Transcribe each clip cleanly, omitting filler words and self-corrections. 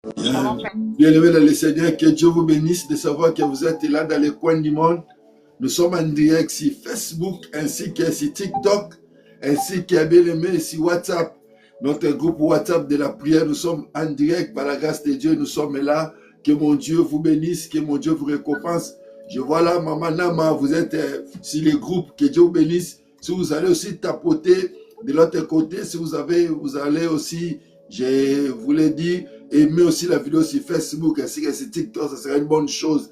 Bien-aimés dans le Seigneur, que Dieu vous bénisse de savoir que vous êtes là dans les coins du monde. Nous sommes en direct sur Facebook, ainsi que sur TikTok, ainsi que bien-aimés sur WhatsApp. Notre groupe WhatsApp de la prière, nous sommes en direct par la grâce de Dieu. Nous sommes là. Que mon Dieu vous bénisse, que mon Dieu vous récompense. Je vois là, Maman Nama, vous êtes sur les groupes. Que Dieu vous bénisse. Si vous allez aussi tapoter de l'autre côté, si vous allez aussi, je vous l'ai dit, aimer aussi la vidéo sur Facebook ainsi que sur TikTok, ça serait une bonne chose.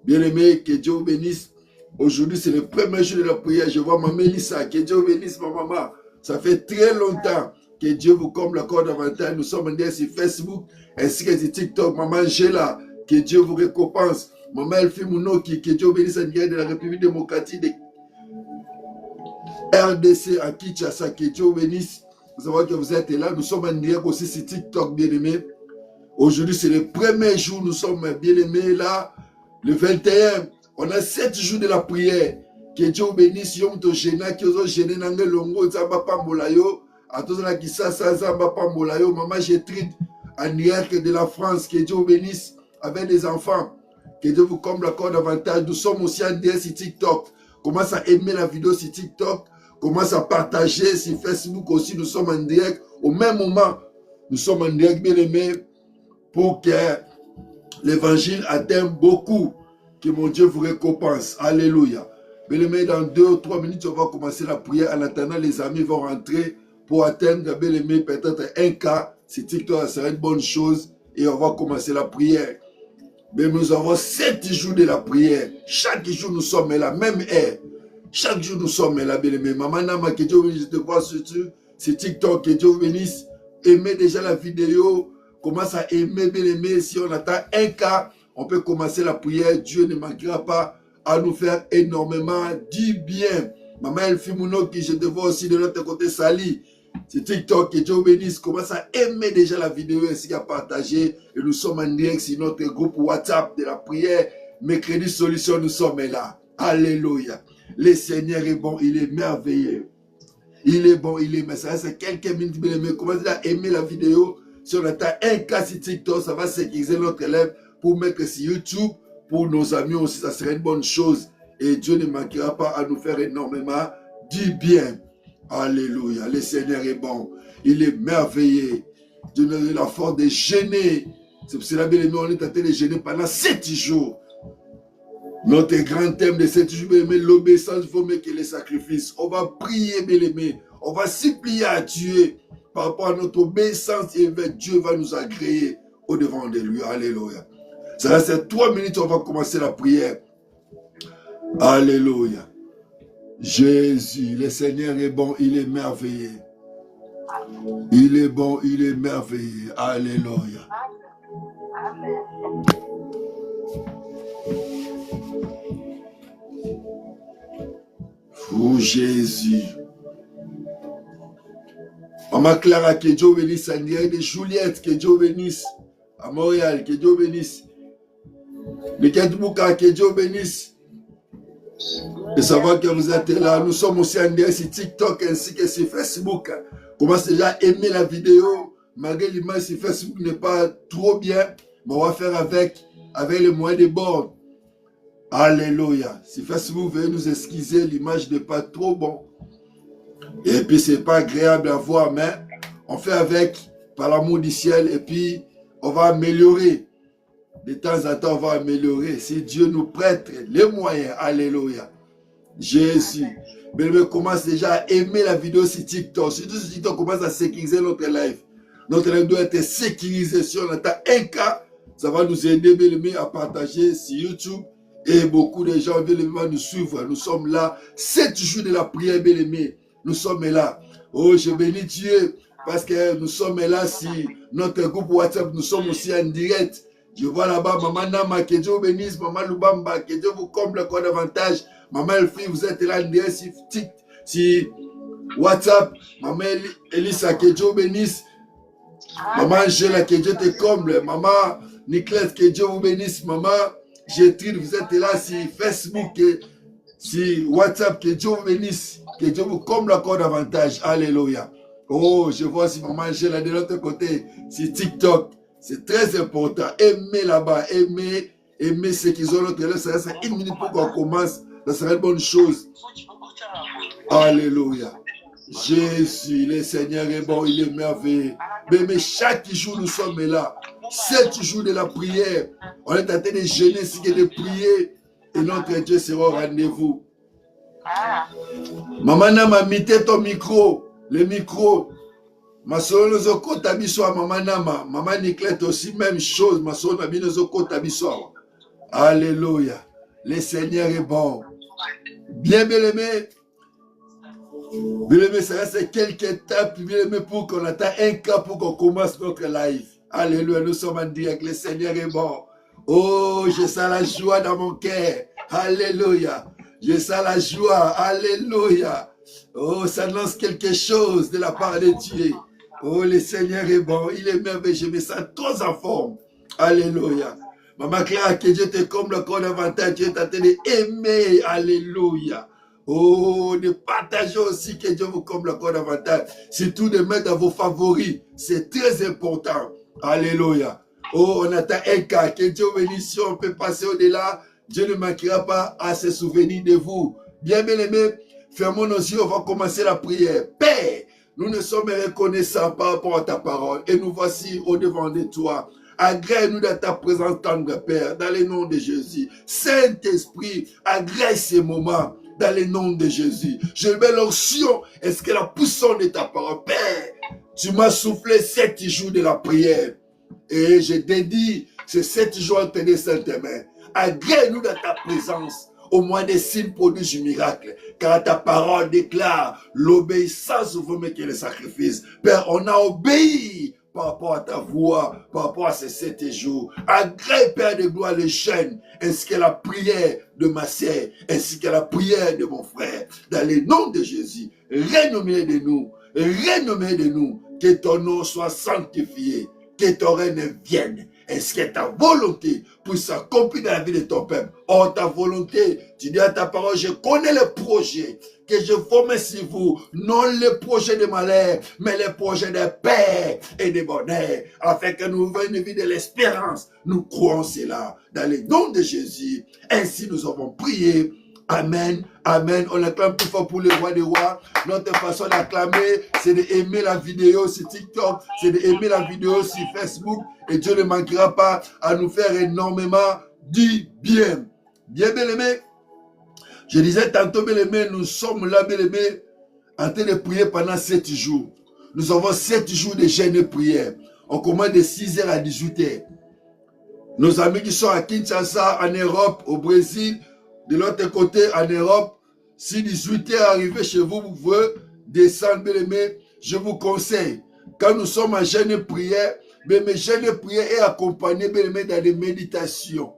Bien aimé, que Dieu vous bénisse. Aujourd'hui, c'est le premier jour de la prière. Je vois Maman Lisa. Que Dieu vous bénisse, ma maman. Ça fait très longtemps que Dieu vous comble encore davantage. Nous sommes en direct sur Facebook ainsi que sur TikTok. Maman Angela, que Dieu vous récompense. Maman Elfie Mounoki, que Dieu vous bénisse en direct de la République démocratique de RDC à Kinshasa. Que Dieu vous bénisse. Vous savez que vous êtes là. Nous sommes en direct aussi sur TikTok, bien aimé. Aujourd'hui, c'est le premier jour, nous sommes bien-aimés là, le 21. On a 7 jours de la prière. Que Dieu vous bénisse, yom to gêna, qui ont gêné nangue longo, zamba pambolayo, à tous la qui ça, zamba pambolayo, maman Gétrude, en Irak de la France, que Dieu vous bénisse avec des enfants. Que Dieu vous comble encore davantage. Nous sommes aussi en direct sur TikTok. Commence à aimer la vidéo sur TikTok. Commence à partager sur Facebook aussi. Nous sommes en direct. Au même moment, nous sommes en direct, bien-aimés, pour que l'évangile atteigne beaucoup, que mon Dieu vous récompense. Alléluia. Bien-aimés, dans 2 ou 3 minutes, on va commencer la prière. En attendant, les amis vont rentrer pour atteindre, bien-aimés, peut-être un cas. C'est TikTok, ça serait une bonne chose. Et on va commencer la prière. Mais nous avons 7 jours de la prière. Chaque jour, nous sommes là, même heure. Chaque jour, nous sommes là, bien-aimés. Maman Nama, que Dieu vous bénisse. Je te vois sur TikTok, que Dieu vous bénisse. Aimez déjà la vidéo. Commence à aimer, bien aimé. Si on attend un cas, on peut commencer la prière. Dieu ne manquera pas à nous faire énormément du bien. Maman Elfie Mounoki, je te vois aussi de l'autre côté, Sali. C'est TikTok, que Dieu vous bénisse. Commence à aimer déjà la vidéo ainsi qu'à partager. Et nous sommes en direct sur notre groupe WhatsApp de la prière. Mercredi Solution, nous sommes là. Alléluia. Le Seigneur est bon, il est merveilleux. Il est bon, il est merveilleux. Ça reste quelques minutes, bien aimé. Commencez à aimer la vidéo. Si on attend un cas sur TikTok, ça va sécuriser notre élève pour mettre sur YouTube. Pour nos amis aussi, ça serait une bonne chose. Et Dieu ne manquera pas à nous faire énormément du bien. Alléluia. Le Seigneur est bon. Il est merveilleux. Dieu nous a donné la force de jeûner. C'est pour cela, bien aimé, on est en train de jeûner pendant 7 jours. Notre grand thème de 7 jours, bien aimé, l'obéissance vaut mieux que les sacrifices. On va prier, bien aimé. On va supplier à Dieu. Par rapport à notre obéissance, et Dieu va nous agréer au devant de lui. Alléluia. Ça reste 3 minutes, on va commencer la prière. Alléluia. Jésus, le Seigneur est bon, il est merveilleux. Il est bon, il est merveilleux. Alléluia. Oh Jésus. Maman Clara, que Dieu bénisse. André de Juliette, que Dieu bénisse. À Montréal, que Dieu bénisse. Mikel Bouka, que Dieu bénisse. Et savoir que vous êtes là. Nous sommes aussi en direct sur TikTok ainsi que sur Facebook. Commencez déjà à aimer la vidéo. Malgré l'image sur Facebook n'est pas trop bien. Mais on va faire avec les moyens de bord. Alléluia. Si Facebook veut nous excuser, l'image n'est pas trop bon. Et puis c'est pas agréable à voir, mais on fait avec par l'amour du ciel et puis on va améliorer. De temps en temps, on va améliorer. Si Dieu nous prête les moyens, alléluia. Jésus. Mais on commence déjà à aimer la vidéo sur TikTok. Surtout sur TikTok, on commence à sécuriser notre live. Notre live doit être sécurisé. Si on attend un cas, ça va nous aider bien aimé à partager sur YouTube. Et beaucoup de gens bien aimé nous suivre. Nous sommes là. 7 jours de la prière bien aimé. Nous sommes là. Oh, je bénis Dieu parce que nous sommes là sur notre groupe WhatsApp. Nous sommes aussi en direct. Je vois là-bas Maman Nama, que Dieu vous bénisse. Maman Lubamba, que Dieu vous comble encore davantage. Maman Elfie, vous êtes là en direct sur WhatsApp. Maman Elisa, que Dieu vous bénisse. Maman Angela, que Dieu te comble. Maman Nicolas, que Dieu vous bénisse. Maman Gétrude, vous êtes là sur Facebook, sur WhatsApp, que Dieu vous bénisse. Que Dieu vous comble encore davantage. Alléluia. Oh, je vois si Maman Angela de l'autre côté, sur TikTok. C'est très important. Aimer là-bas, aimer ce qu'ils ont l'autre. Ça reste 1 minute pour qu'on commence. Ça serait une bonne chose. Alléluia. Jésus, le Seigneur est bon, il est merveilleux. Mais chaque jour, nous sommes là. 7 jours de la prière. On est en train de jeûner, de prier. Et notre Dieu sera au rendez-vous. Maman Nama, mettez ton micro. Le micro. Ma soeur nous a côté bissoir, Maman Nama. Maman Niclette aussi, même chose. Ma soeur nous a côté bissoir. Alléluia. Le Seigneur est bon. Bien aimé. Bien aimé, ça reste quelques étapes, bien aimé, pour qu'on attende un cas pour qu'on commence notre live. Alléluia, nous sommes en direct, le Seigneur est bon. Oh, je sens la joie dans mon cœur. Alléluia. Je sens la joie. Alléluia. Oh, ça lance quelque chose de la part de Dieu. Oh, le Seigneur est bon. Il est merveilleux. Je me sens trop en forme. Alléluia. Maman Clara, que Dieu te comble encore davantage. Dieu t'a aimé. Alléluia. Oh, de partager aussi que Dieu vous comble encore davantage. Surtout de mettre dans vos favoris. C'est très important. Alléluia. Oh, on attend un cas. Que Dieu bénisse. Si on peut passer au-delà, Dieu ne manquera pas à se souvenir de vous. Bien aimés, fermons nos yeux. On va commencer la prière. Père, nous ne sommes reconnaissants par rapport à ta parole. Et nous voici au-devant de toi. Agrée-nous dans ta présence, tendre Père, dans le nom de Jésus. Saint-Esprit, agrée ces moments. Dans le nom de Jésus. Je mets l'onction. Est-ce que la puissance de ta parole, Père, tu m'as soufflé 7 jours de la prière. Et je dédie ces 7 jours entre tes saintes mains. Agrée-nous dans ta présence. Au moins des signes produits du miracle. Car ta parole déclare l'obéissance vaut mieux que le sacrifice. Père, on a obéi par rapport à ta voix, par rapport à ces 7 jours. Agrée, Père de gloire, les chaînes, ainsi que la prière de ma sœur, ainsi que la prière de mon frère. Dans le nom de Jésus, règne au milieu de nous, règne au milieu de nous, que ton nom soit sanctifié, que ton règne vienne, ainsi que ta volonté puisse s'accomplir dans la vie de ton peuple. Oh, ta volonté, tu dis à ta parole, je connais le projet que je forme sur vous, non les projets de malheur, mais les projets de paix et de bonheur, afin que nous vivions une vie de l'espérance. Nous croyons cela dans le nom de Jésus. Ainsi nous avons prié. Amen, amen. On acclame plus fort pour le roi des rois. Notre façon d'acclamer, c'est d'aimer la vidéo sur TikTok, c'est d'aimer la vidéo sur Facebook, et Dieu ne manquera pas à nous faire énormément du bien. Bien aimé. Je disais tantôt, bien aimé, nous sommes là, bien aimé, en train de prier pendant 7 jours. Nous avons 7 jours de jeûne et prière. On commence de 6h à 18h. Nos amis qui sont à Kinshasa, en Europe, au Brésil, de l'autre côté, en Europe, si 18h arrivé chez vous, vous pouvez descendre, bien aimé. Je vous conseille, quand nous sommes en jeûne et prière, mais mes jeûnes et prière est accompagné, bien aimé, dans des méditations,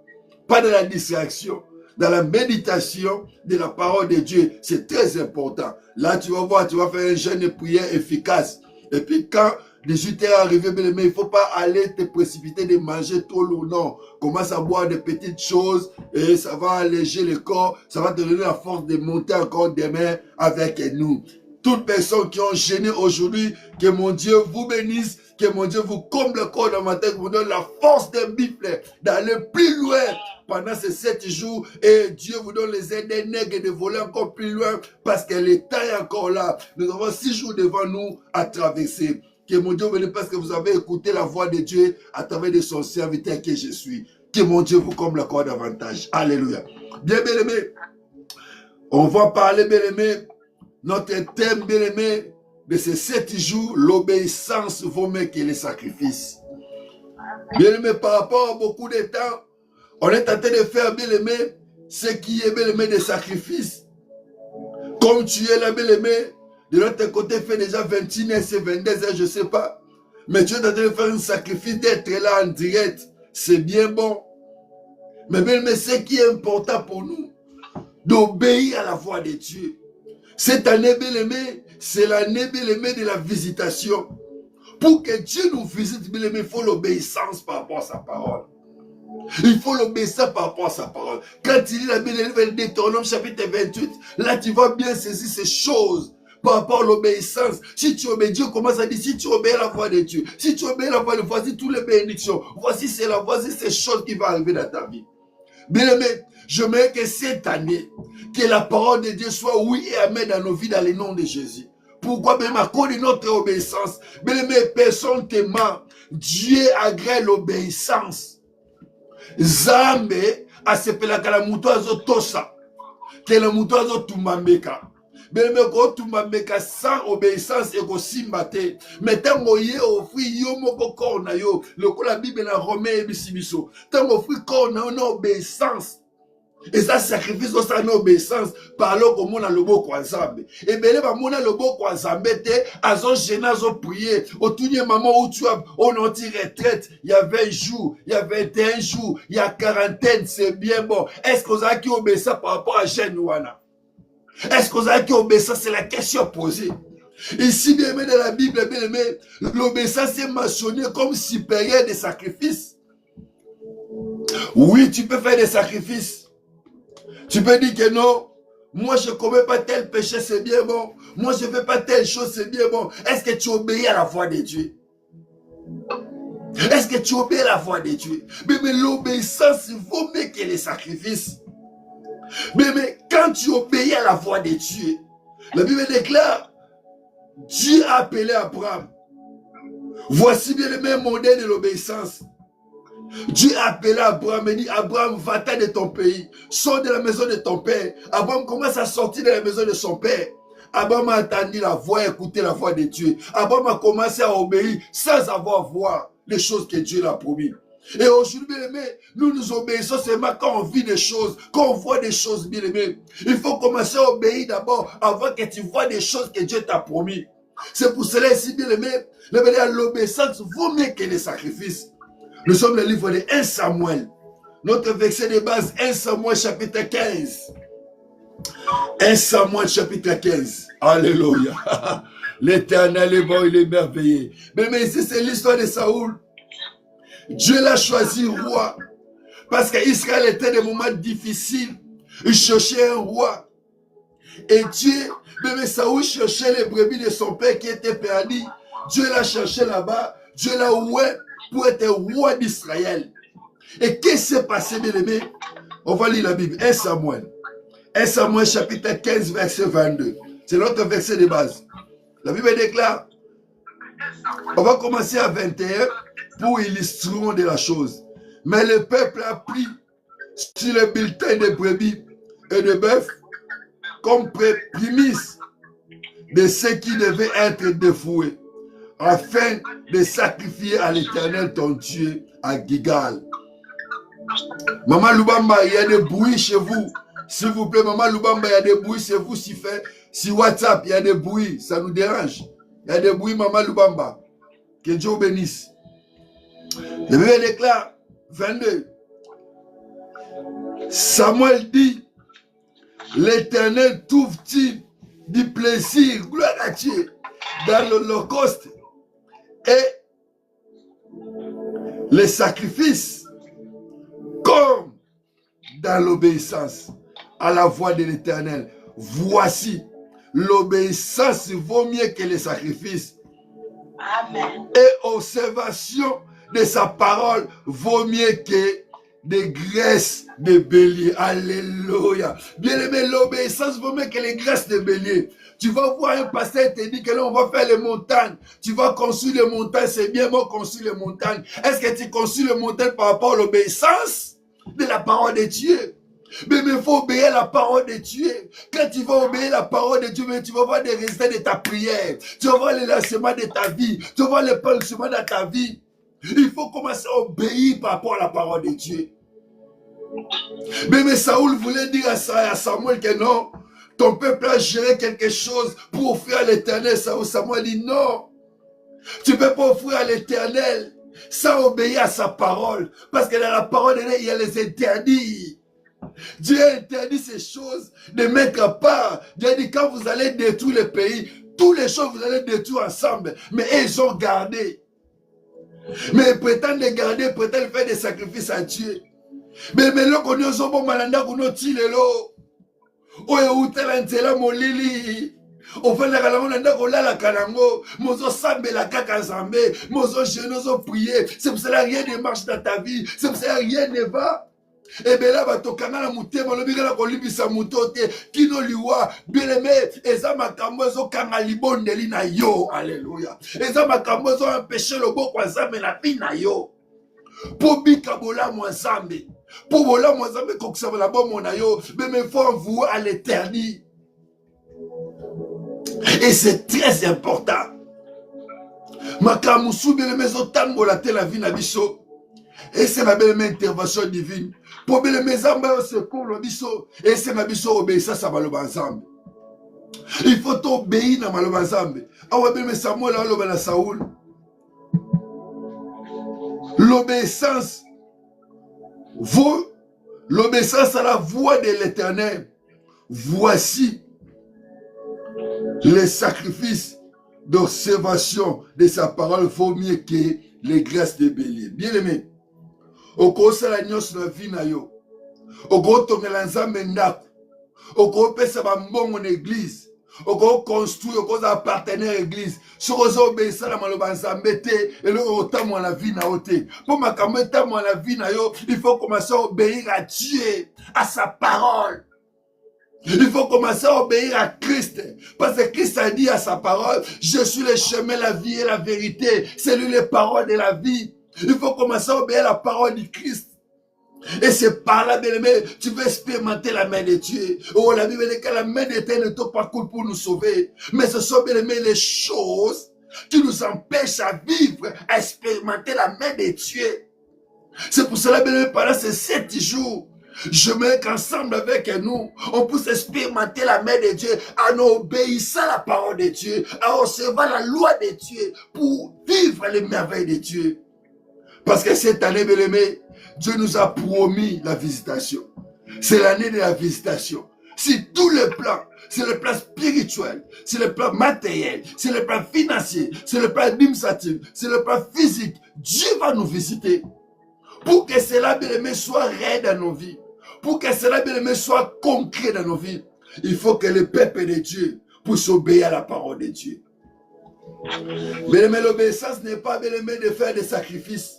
pas dans la distraction. Dans la méditation de la parole de Dieu, c'est très important. Là, tu vas voir, tu vas faire un jeûne de prière efficace. Et puis quand 18h est arrivé, bien aimé, il ne faut pas aller te précipiter de manger trop lourd. Non, commence à boire des petites choses et ça va alléger le corps. Ça va te donner la force de monter encore demain avec nous. Toutes personnes qui ont jeûné aujourd'hui, que mon Dieu vous bénisse, que mon Dieu vous comble le corps dans ma tête, vous donne la force d'un bifle d'aller plus loin pendant ces 7 jours, et Dieu vous donne les aides des nègres et de voler encore plus loin, parce que le temps est encore là. Nous avons 6 jours devant nous à traverser. Que mon Dieu vous bénisse parce que vous avez écouté la voix de Dieu à travers de son serviteur que je suis. Que mon Dieu vous comble le corps davantage. Alléluia. Bien aimé, on va parler, bien aimé, notre thème, bien aimé, de ces 7 jours, l'obéissance vaut mieux que les sacrifices. Bien aimé, par rapport à beaucoup de temps, on est en train de faire, bien aimé, ce qui est, bien aimé, des sacrifices. Comme tu es là, bien aimé, de l'autre côté, fait déjà 21h, c'est 22h, je ne sais pas. Mais tu es en train de faire un sacrifice, d'être là en direct. C'est bien bon. Mais bien aimé, ce qui est important pour nous, d'obéir à la voix de Dieu. Cette année, bien aimé, c'est l'année, bien aimé, de la visitation. Pour que Dieu nous visite, bien aimé, il faut l'obéissance par rapport à sa parole. Il faut l'obéissance par rapport à sa parole. Quand il lit la Bible, Deutéronome chapitre 28, là tu vas bien saisir ces choses. par rapport à l'obéissance. Si tu obéis, Dieu commence à dire, si tu obéis la voix de Dieu, si tu obéis la voix de Dieu, voici toutes les bénédictions, voici ces choses qui vont arriver dans ta vie. Bien aimé, je veux que cette année, que la parole de Dieu soit oui et amen dans nos vies, dans le nom de Jésus. Pourquoi même à cause de notre obéissance? Bien aimé, personne te ment. Dieu agrée l'obéissance. Zambe asepelaka la muto azotosa, que la muto azotumambeka. Bien aimé, quand tumambeka sans obéissance et kosimba te, mais tango ye offri yo moko kona yo, le ko la Bible na Romain et bisibiso. Tango offri kona na obéissance. Et ça sacrifice ça na obéissance par là comme on a le beau kwazambe. Et bien là on a le beau kwazambe te, azo gêner, azo prier. Au tout moment où tu as on anti-retraite, il y a 20 jours, il y a 21 jours, il y a quarantaine, c'est bien bon. Est-ce qu'on a qui obéit ça par rapport à Genouana? Est-ce qu'on a qui obéit ça? C'est la question posée. Ici, bien aimé dans la Bible, bien aimé, l'obéissance est mentionnée comme supérieur des sacrifices. Oui, tu peux faire des sacrifices. Tu peux dire que non, moi je ne commets pas tel péché, c'est bien bon. Moi je ne fais pas telle chose, c'est bien bon. Est-ce que tu obéis à la voix de Dieu? Est-ce que tu obéis à la voix de Dieu? Mais l'obéissance vaut mieux que les sacrifices. Mais quand tu obéis à la voix de Dieu, la Bible déclare, Dieu a appelé Abraham. Voici bien le même modèle de l'obéissance. Dieu a appelé Abraham et dit, Abraham, va-t'en de ton pays, sors de la maison de ton père. Abraham commence à sortir de la maison de son père. Abraham a entendu la voix, écouté la voix de Dieu. Abraham a commencé à obéir sans avoir voir les choses que Dieu l'a promis. Et aujourd'hui, bien aimé, nous nous obéissons seulement quand on vit des choses, quand on voit des choses, bien aimé. Il faut commencer à obéir d'abord avant que tu vois des choses que Dieu t'a promis. C'est pour cela ici, bien aimé, l'obéissance vaut mieux que les sacrifices. Nous sommes le livre de 1 Samuel. Notre verset de base, 1 Samuel chapitre 15. 1 Samuel chapitre 15. Alléluia. L'Éternel est bon, il est merveilleux. Mais ici, c'est l'histoire de Saoul. Dieu l'a choisi roi. Parce qu'Israël était des moments difficiles. Il cherchait un roi. Et Dieu, mais Saoul cherchait les brebis de son père qui étaient perdus. Dieu l'a cherché là-bas. Dieu l'a oué pour être roi d'Israël. Et qu'est-ce qui s'est passé, bien aimé? On va lire la Bible. 1 Samuel. 1 Samuel chapitre 15, verset 22. C'est notre verset de base. La Bible déclare, on va commencer à 21 pour illustrer de la chose. Mais le peuple a pris sur le bulletin de brebis et de bœuf comme prémisse de ce qui devait être défoué, afin de sacrifier à l'Éternel ton Dieu à Gigal. Maman Lubamba, il y a des bruits chez vous. S'il vous plaît, Maman Lubamba, il y a des bruits chez vous. Si WhatsApp, il y a des bruits, ça nous dérange. Il y a des bruits, Maman Lubamba. Que Dieu bénisse. Le Bible déclare, 22. Samuel dit, l'Éternel trouve-t-il du plaisir, gloire à Dieu, dans l'holocauste et les sacrifices, comme dans l'obéissance à la voix de l'Éternel. Voici, l'obéissance vaut mieux que les sacrifices. Amen. Et observation de sa parole vaut mieux que des graisses de bélier. Alléluia. Bien aimé, l'obéissance vaut mieux que les graisses de bélier. Tu vas voir un pasteur te dit que là, on va faire les montagnes. Tu vas construire les montagnes. C'est bien bon construire les montagnes. Est-ce que tu construis les montagnes par rapport à l'obéissance de la parole de Dieu? Mais il faut obéir à la parole de Dieu. Quand tu vas obéir à la parole de Dieu, tu vas voir des résultats de ta prière. Tu vas voir les lancements de ta vie. Tu vas voir les lancements de ta vie. Il faut commencer à obéir par rapport à la parole de Dieu. Mais Saoul voulait dire à Samuel que non, ton peuple a géré quelque chose pour offrir à l'Éternel. Samuel dit non, tu ne peux pas offrir à l'Éternel sans obéir à sa parole. Parce que dans la parole de Dieu, il y a les interdits. Dieu interdit ces choses de mettre à part. Dieu dit quand vous allez détruire le pays, toutes les choses vous allez détruire ensemble. Mais ils ont gardé. Mais ils prétendent les garder, ils prétendent faire des sacrifices à Dieu. Mais là, qu'on est au bon malanda, qu'on est au tilelo. Oye, utela ntela molili. Au fait, la kalango, mozo sambe la kaka zambe, mozo genozo prier. C'est pour cela rien ne marche dans ta vie. C'est pour cela rien ne va. Et bien là, batokanga la mutema, le bigala kolibisa mutote, kino liwa, bien-aimé, eza makambo ezo kanga libondeli na yo. Alléluia. Eza makambo ezo empêcher le beau kwa zambe na vie na yo. Po bika bola mwa zambe. Po bola mwa zambe kokisa la bon na yo, mais il faut envouer à l'éternité. Et c'est très important. Makamusu bien-aimé zo tango la te la vie na biso. Et c'est ma belle intervention divine. Pour bien mes âmes secours le biso. Et c'est ma biso obéissance à maloba ensemble. Il faut obéir à maloba ensemble. Ah ouais bien Samuel a l'obéissance à Saoul. L'obéissance vaut l'obéissance à la voix de l'Éternel. Voici les sacrifices d'observation de sa parole vaut mieux que les graisses de bélier. Bien aimé. Okosala nyonso na vie na yo, okotongela nzambe ndako, okopesa bambongo na église, okoconstruire, okozala partenaire église, soki ozobeyisa na maloba nzambe te, eloko otamwa na vie na yo te. Mpo makambo etamwa na vie na yo, il faut commencer à obéir à Dieu, à sa parole. Il faut commencer à obéir à Christ. Parce que Christ a dit à sa parole, je suis le chemin, la vie et la vérité. C'est lui les paroles de la vie. Il faut commencer à obéir à la parole du Christ. Et c'est par là, bien-aimé, tu veux expérimenter la main de Dieu. Oh, la Bible dit que la main de Dieu ne te pas cool pour nous sauver. Mais ce sont, bien-aimé, les choses qui nous empêchent à vivre, à expérimenter la main de Dieu. C'est pour cela, bien-aimé, pendant ces 7 jours, je mets qu'ensemble avec nous, on puisse expérimenter la main de Dieu en obéissant à la parole de Dieu, en recevant la loi de Dieu pour vivre les merveilles de Dieu. Parce que cette année, bien-aimé, Dieu nous a promis la visitation. C'est l'année de la visitation. C'est tous les plans. C'est le plan spirituel, c'est le plan matériel, c'est le plan financier, c'est le plan administratif, c'est le plan physique. Dieu va nous visiter. Pour que cela, bien-aimé, soit réel dans nos vies. Pour que cela, bien-aimé, soit concret dans nos vies. Il faut que le peuple de Dieu puisse obéir à la parole de Dieu. Bien-aimé, l'obéissance n'est pas, bien-aimé, de faire des sacrifices.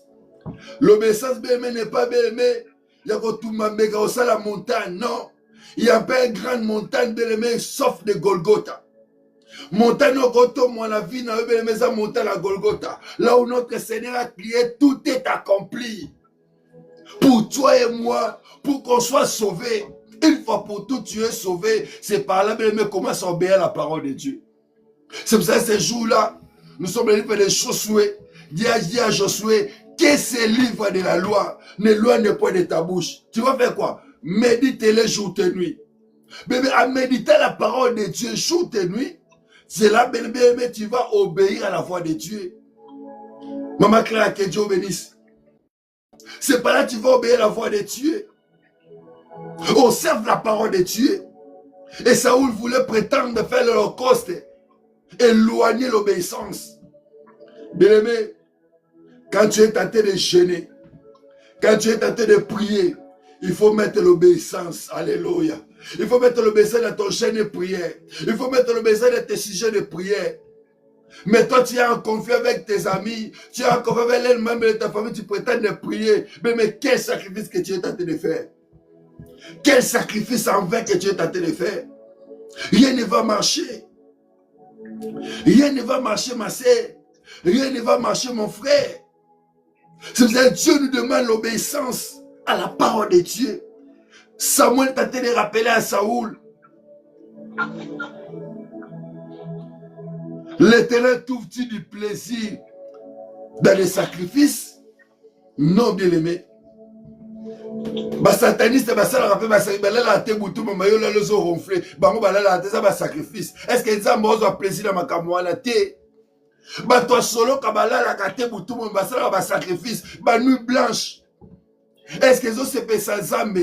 L'obéissance, bien-aimé, n'est pas, bien-aimé, il y a la montagne, non. Il n'y a pas une grande montagne, bien-aimé, sauf de Golgotha. Montagne au Goto, moi, la vie, n'a bien-aimé, ça montagne à Golgotha. Là où notre Seigneur a crié, tout est accompli. Pour toi et moi, pour qu'on soit sauvés. Une fois pour tout, tu es sauvé. C'est par là, bien-aimé, commence à obéir à la parole de Dieu. C'est pour ça que ces jours-là, nous sommes venus faire des Josué. Dis à Josué, que ce livre de la loi n'éloigne pas de ta bouche. Tu vas faire quoi? Médite-les jour et nuit. Bébé, à méditer la parole de Dieu jour et nuit, c'est là, bébé, tu vas obéir à la voix de Dieu. Maman Claire, que Dieu bénisse. C'est pas là que tu vas obéir à la voix de Dieu. Observe la parole de Dieu. Et Saoul voulait prétendre faire l'holocauste, éloigner l'obéissance. Bien-aimé, quand tu es tenté de jeûner, quand tu es tenté de prier, il faut mettre l'obéissance. Alléluia. Il faut mettre l'obéissance dans ton jeûne de prière. Il faut mettre l'obéissance dans tes sujets de prière. Mais toi, tu es en conflit avec tes amis, tu es en conflit avec les membres de ta famille, tu prétends de prier. Mais quel sacrifice que tu es tenté de faire? Quel sacrifice en vain que tu es tenté de faire? Rien ne va marcher. Rien ne va marcher, ma sœur. Rien ne va marcher, mon frère. C'est pour ça que Dieu nous demande l'obéissance à la parole de Dieu. Samuel tentait de rappeler à Saoul. L'Éternel trouve-t-il du plaisir dans les sacrifices? Non, bien-aimé. Sataniste, ça rappelle, sacrifice. Est-ce que ça m'a plaisir dans ma camoine? Toi solo, kabala, kate boutou, mon sacrifice, nuit blanche. Est-ce que ça se fait sans zambe?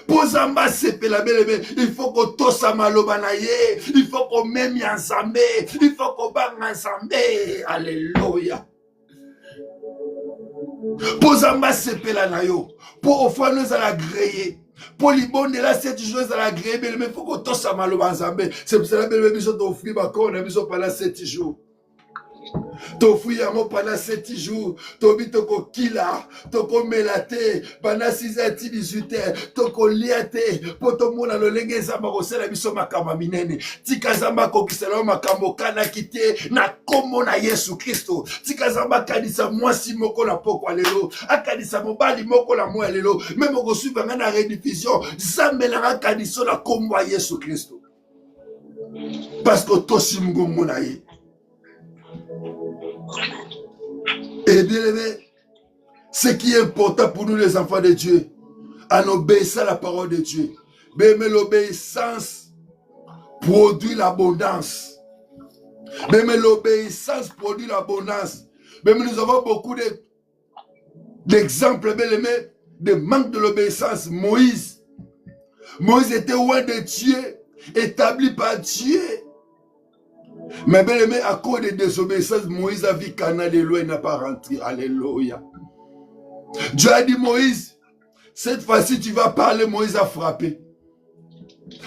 Posamba sepe la belle, il faut qu'on tosse à malobanaye, il faut qu'on m'aime ensemble, il faut qu'on bang ensemble. Alléluia. Posamba sepe la nayo, pour offrir nous à la griller. Pour les bonnes, là, 7 jours, ça l'a agréé, mais il faut qu'on tosse à malo banzambe. C'est pour cela que nous avons offert on a besoin pendant 7 jours. T'offrir pendant 7 jours, t'obi toko kila, toko melate, pendant 6h, 18h, toko liate, poto mona lo lenge zamba kosela biso makamba minene. Tika zamba kokisela makambo kana kite na komo na Yesu Kristo. Tika zamba kanisa mwasi moko na poko lelo, akanisa mobali moko na mwa lelo, même ko suivre na rediffusion, zambela kanisa na komo ya Yesu Kristo. Parce que tosi mgongo na ye. Et bien aimé, ce qui est important pour nous les enfants de Dieu, en obéissant à la parole de Dieu, mais l'obéissance produit l'abondance. Mais l'obéissance produit l'abondance. Mais nous avons beaucoup d'exemples, bien aimé, de manque de l'obéissance. Moïse était loin de Dieu, établi par Dieu. Mais bien aimé, à cause de désobéissance, Moïse a vu Canaan de loin, il n'a pas rentré. Alléluia. Dieu a dit Moïse, cette fois-ci tu vas parler. Moïse a frappé.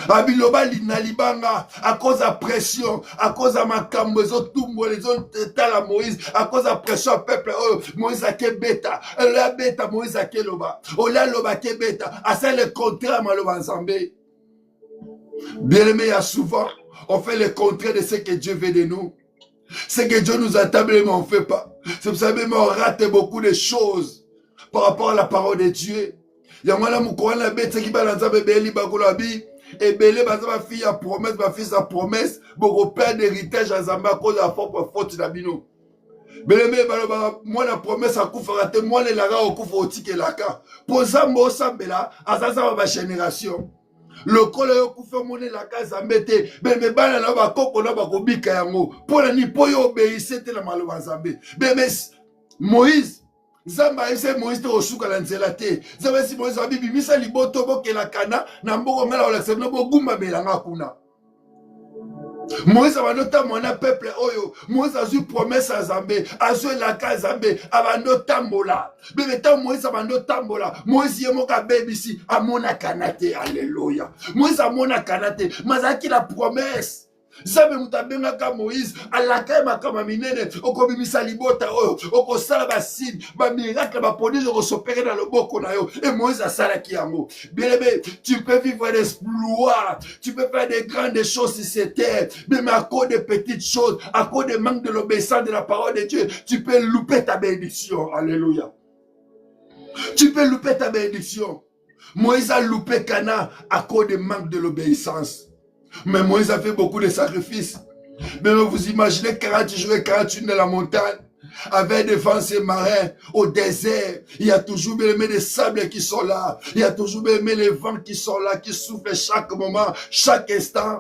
Abiloba linalibanga, à cause de la pression, à cause de ma cambezo, tout les autres à Moïse, à cause de la pression, peuple, Moïse a ke bêta, la bêta, Moïse a ke loba, ola loba ke bêta, à ça le contraire, maloba nzambé. Bien aimé, il y a souvent, on fait le contraire de ce que Dieu veut de nous. Ce que Dieu nous a tablé, mais on ne fait pas. C'est pour ça que on rate beaucoup de choses par rapport à la parole de Dieu. Il y a un moukoana bête qui va dans sa bébé, bagulabi, et belé, ma fille a promesse, ma fille a promesse, beaucoup père d'héritage à Zamba à cause de la faute d'Abino. Belé, moi la promesse à Koufarate, moi les lara au Koufo au Tike Laka. Pour Zambo Sambela, à ça ma génération. Le col est monnaie la case à mettre, mais bana na ba koko na ba kobika yango. Pour la ni po yo obéissait la maloba Zambé. Mais Moïse, Zamba ese Moïse te osuka la nzela te. Zamba si Moïse a bibi misa liboto boke la kana na mboko ngala ola sebno bo gumba belanga kuna. Moïse a mona peuple oyo. Moïse a eu promesse à Zambé, a eu la case Zambé, abando tambola. Bébé tant Moïse abando tambola. Moïse yemoka bébisi a mona kanate. Alléluia. Moïse a mona kanate. Mazaki la promesse. Zambé mutabenga ka Moïse alaka makama minene okobimisa libota oyo okosala basine ba miracle ba prodige okosopere dans le boko na yo et Moïse a salaki yango. Bien aimé, tu peux vivre des exploits, tu peux faire des grandes choses sur cette terre, mais à cause de petites choses, à cause de manque de l'obéissance de la parole de Dieu, tu peux louper ta bénédiction. Alléluia. Tu peux louper ta bénédiction. Moïse a loupé Canaan à cause de manque de l'obéissance. Mais Moïse a fait beaucoup de sacrifices. Mais vous imaginez 40 jours et 40 nuits dans la montagne, avec des vents et marins, au désert. Il y a toujours bien aimé des sables qui sont là. Il y a toujours bien aimé les vents qui sont là, qui soufflent chaque moment, chaque instant,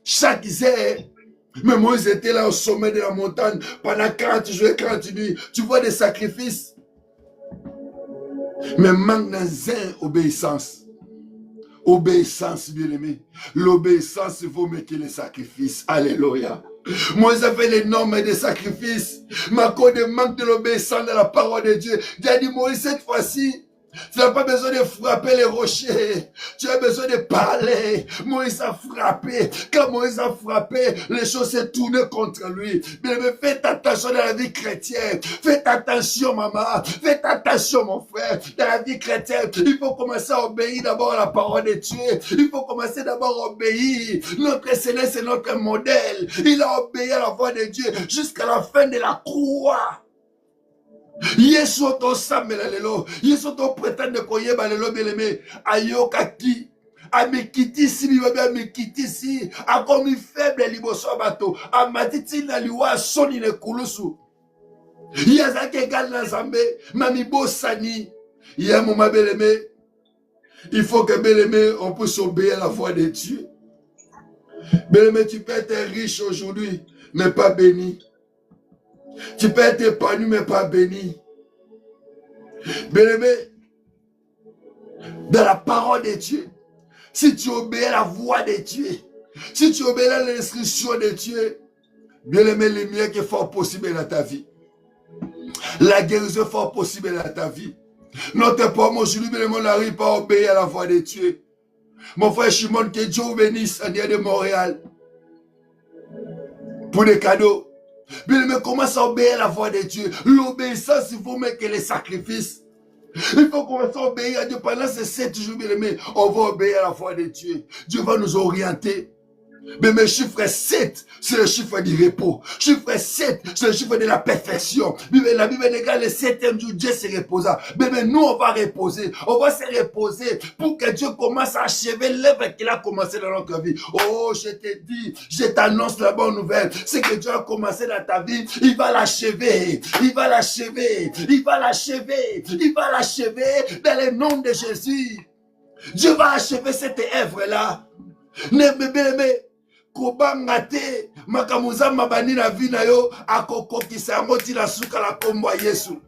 chaque heure. Mais Moïse était là au sommet de la montagne pendant 40 jours et 40 nuits. Tu vois des sacrifices. Mais manque d'obéissance. Obéissance, bien-aimé. L'obéissance vaut mieux que les sacrifices. Alléluia. Moïse a fait les normes des sacrifices. Mais à cause de manque de l'obéissance de la parole de Dieu, Dieu a dit Moïse, cette fois-ci, tu n'as pas besoin de frapper les rochers. Tu as besoin de parler. Moïse a frappé. Quand Moïse a frappé, les choses se tournaient contre lui. Mais faites attention dans la vie chrétienne. Faites attention, maman. Faites attention, mon frère. Dans la vie chrétienne, il faut commencer à obéir d'abord à la parole de Dieu. Il faut commencer d'abord à obéir. Notre Seigneur, c'est notre modèle. Il a obéi à la voix de Dieu jusqu'à la fin de la croix. Yesu to samela lelo, Yesu to prétendre koyeba lelo beleme, ayoka ki, amekitisi bibabe amekitisi, akomi faible liboso bato, amatiti na liwa soni ne kulusu. Yazake gal na zambe, mami bosani, yamo ma beleme, il faut que beleme, on puisse obéir à la voix de Dieu. Beleme, tu peux être riche aujourd'hui, mais pas béni. Tu peux être épanoui, mais pas béni. Bien-aimé, dans la parole de Dieu, si tu obéis à la voix de Dieu, si tu obéis à l'instruction de Dieu, bien-aimé, le miracle est fort possible dans ta vie. La guérison est fort possible dans ta vie. Notre pomme aujourd'hui, bien on n'arrive pas à obéir à la voix de Dieu. Mon frère Shimon, que Dieu vous bénisse, en de Montréal. Pour des cadeaux. Bien aimé, commence à obéir à la voix de Dieu. L'obéissance, il faut mettre que les sacrifices. Il faut commencer à obéir à Dieu. Pendant ces 7 jours, bien aimé, on va obéir à la voix de Dieu. Dieu va nous orienter. Mais le chiffre 7, c'est le chiffre du repos. Chiffre 7, c'est le chiffre de la perfection. La Bible déclare le 7e jour, Dieu se reposa. Mais nous, on va reposer. On va se reposer pour que Dieu commence à achever l'œuvre qu'il a commencé dans notre vie. Oh, je te dis, je t'annonce la bonne nouvelle. C'est que Dieu a commencé dans ta vie. Il va l'achever. Il va l'achever. Il va l'achever. Il va l'achever dans le nom de Jésus. Dieu va achever cette œuvre-là. Ne bébé. Kobanga te makamuza mabani na vie na yo akokokisa yango tina suka la kombo Yesu.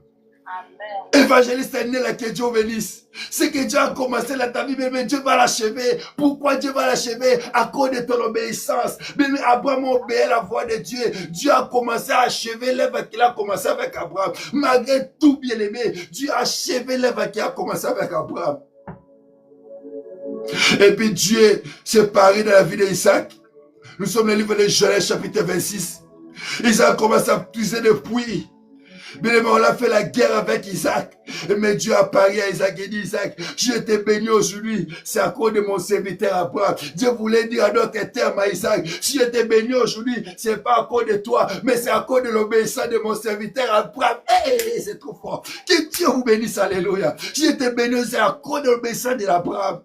Amen. Évangéliste Nela, que Dieu bénisse. C'est que Dieu a commencé dans ta vie, mais Dieu va l'achever. Pourquoi Dieu va l'achever? À cause de ton obéissance. Mais Abraham a obéi à la voix de Dieu. Dieu a commencé à achever l'œuvre qu'il a commencé avec Abraham. Malgré tout bien aimé, Dieu a achevé l'œuvre qu'il a commencé avec Abraham. Et puis Dieu s'est paré dans la vie d'Isaac. Nous sommes dans le livre de Genèse chapitre 26. Isaac commence à puiser de puits. Bien aimé, on a fait la guerre avec Isaac. Mais Dieu a parlé à Isaac et dit, Isaac, je t'ai béni aujourd'hui. C'est à cause de mon serviteur Abraham. Dieu voulait dire à d'autres termes à Isaac, si je t'ai béni aujourd'hui, c'est pas à cause de toi, mais c'est à cause de l'obéissance de mon serviteur Abraham. Hey, c'est trop fort. Que Dieu vous bénisse, alléluia. Si je t'ai béni, c'est à cause de l'obéissance de l'Abraham.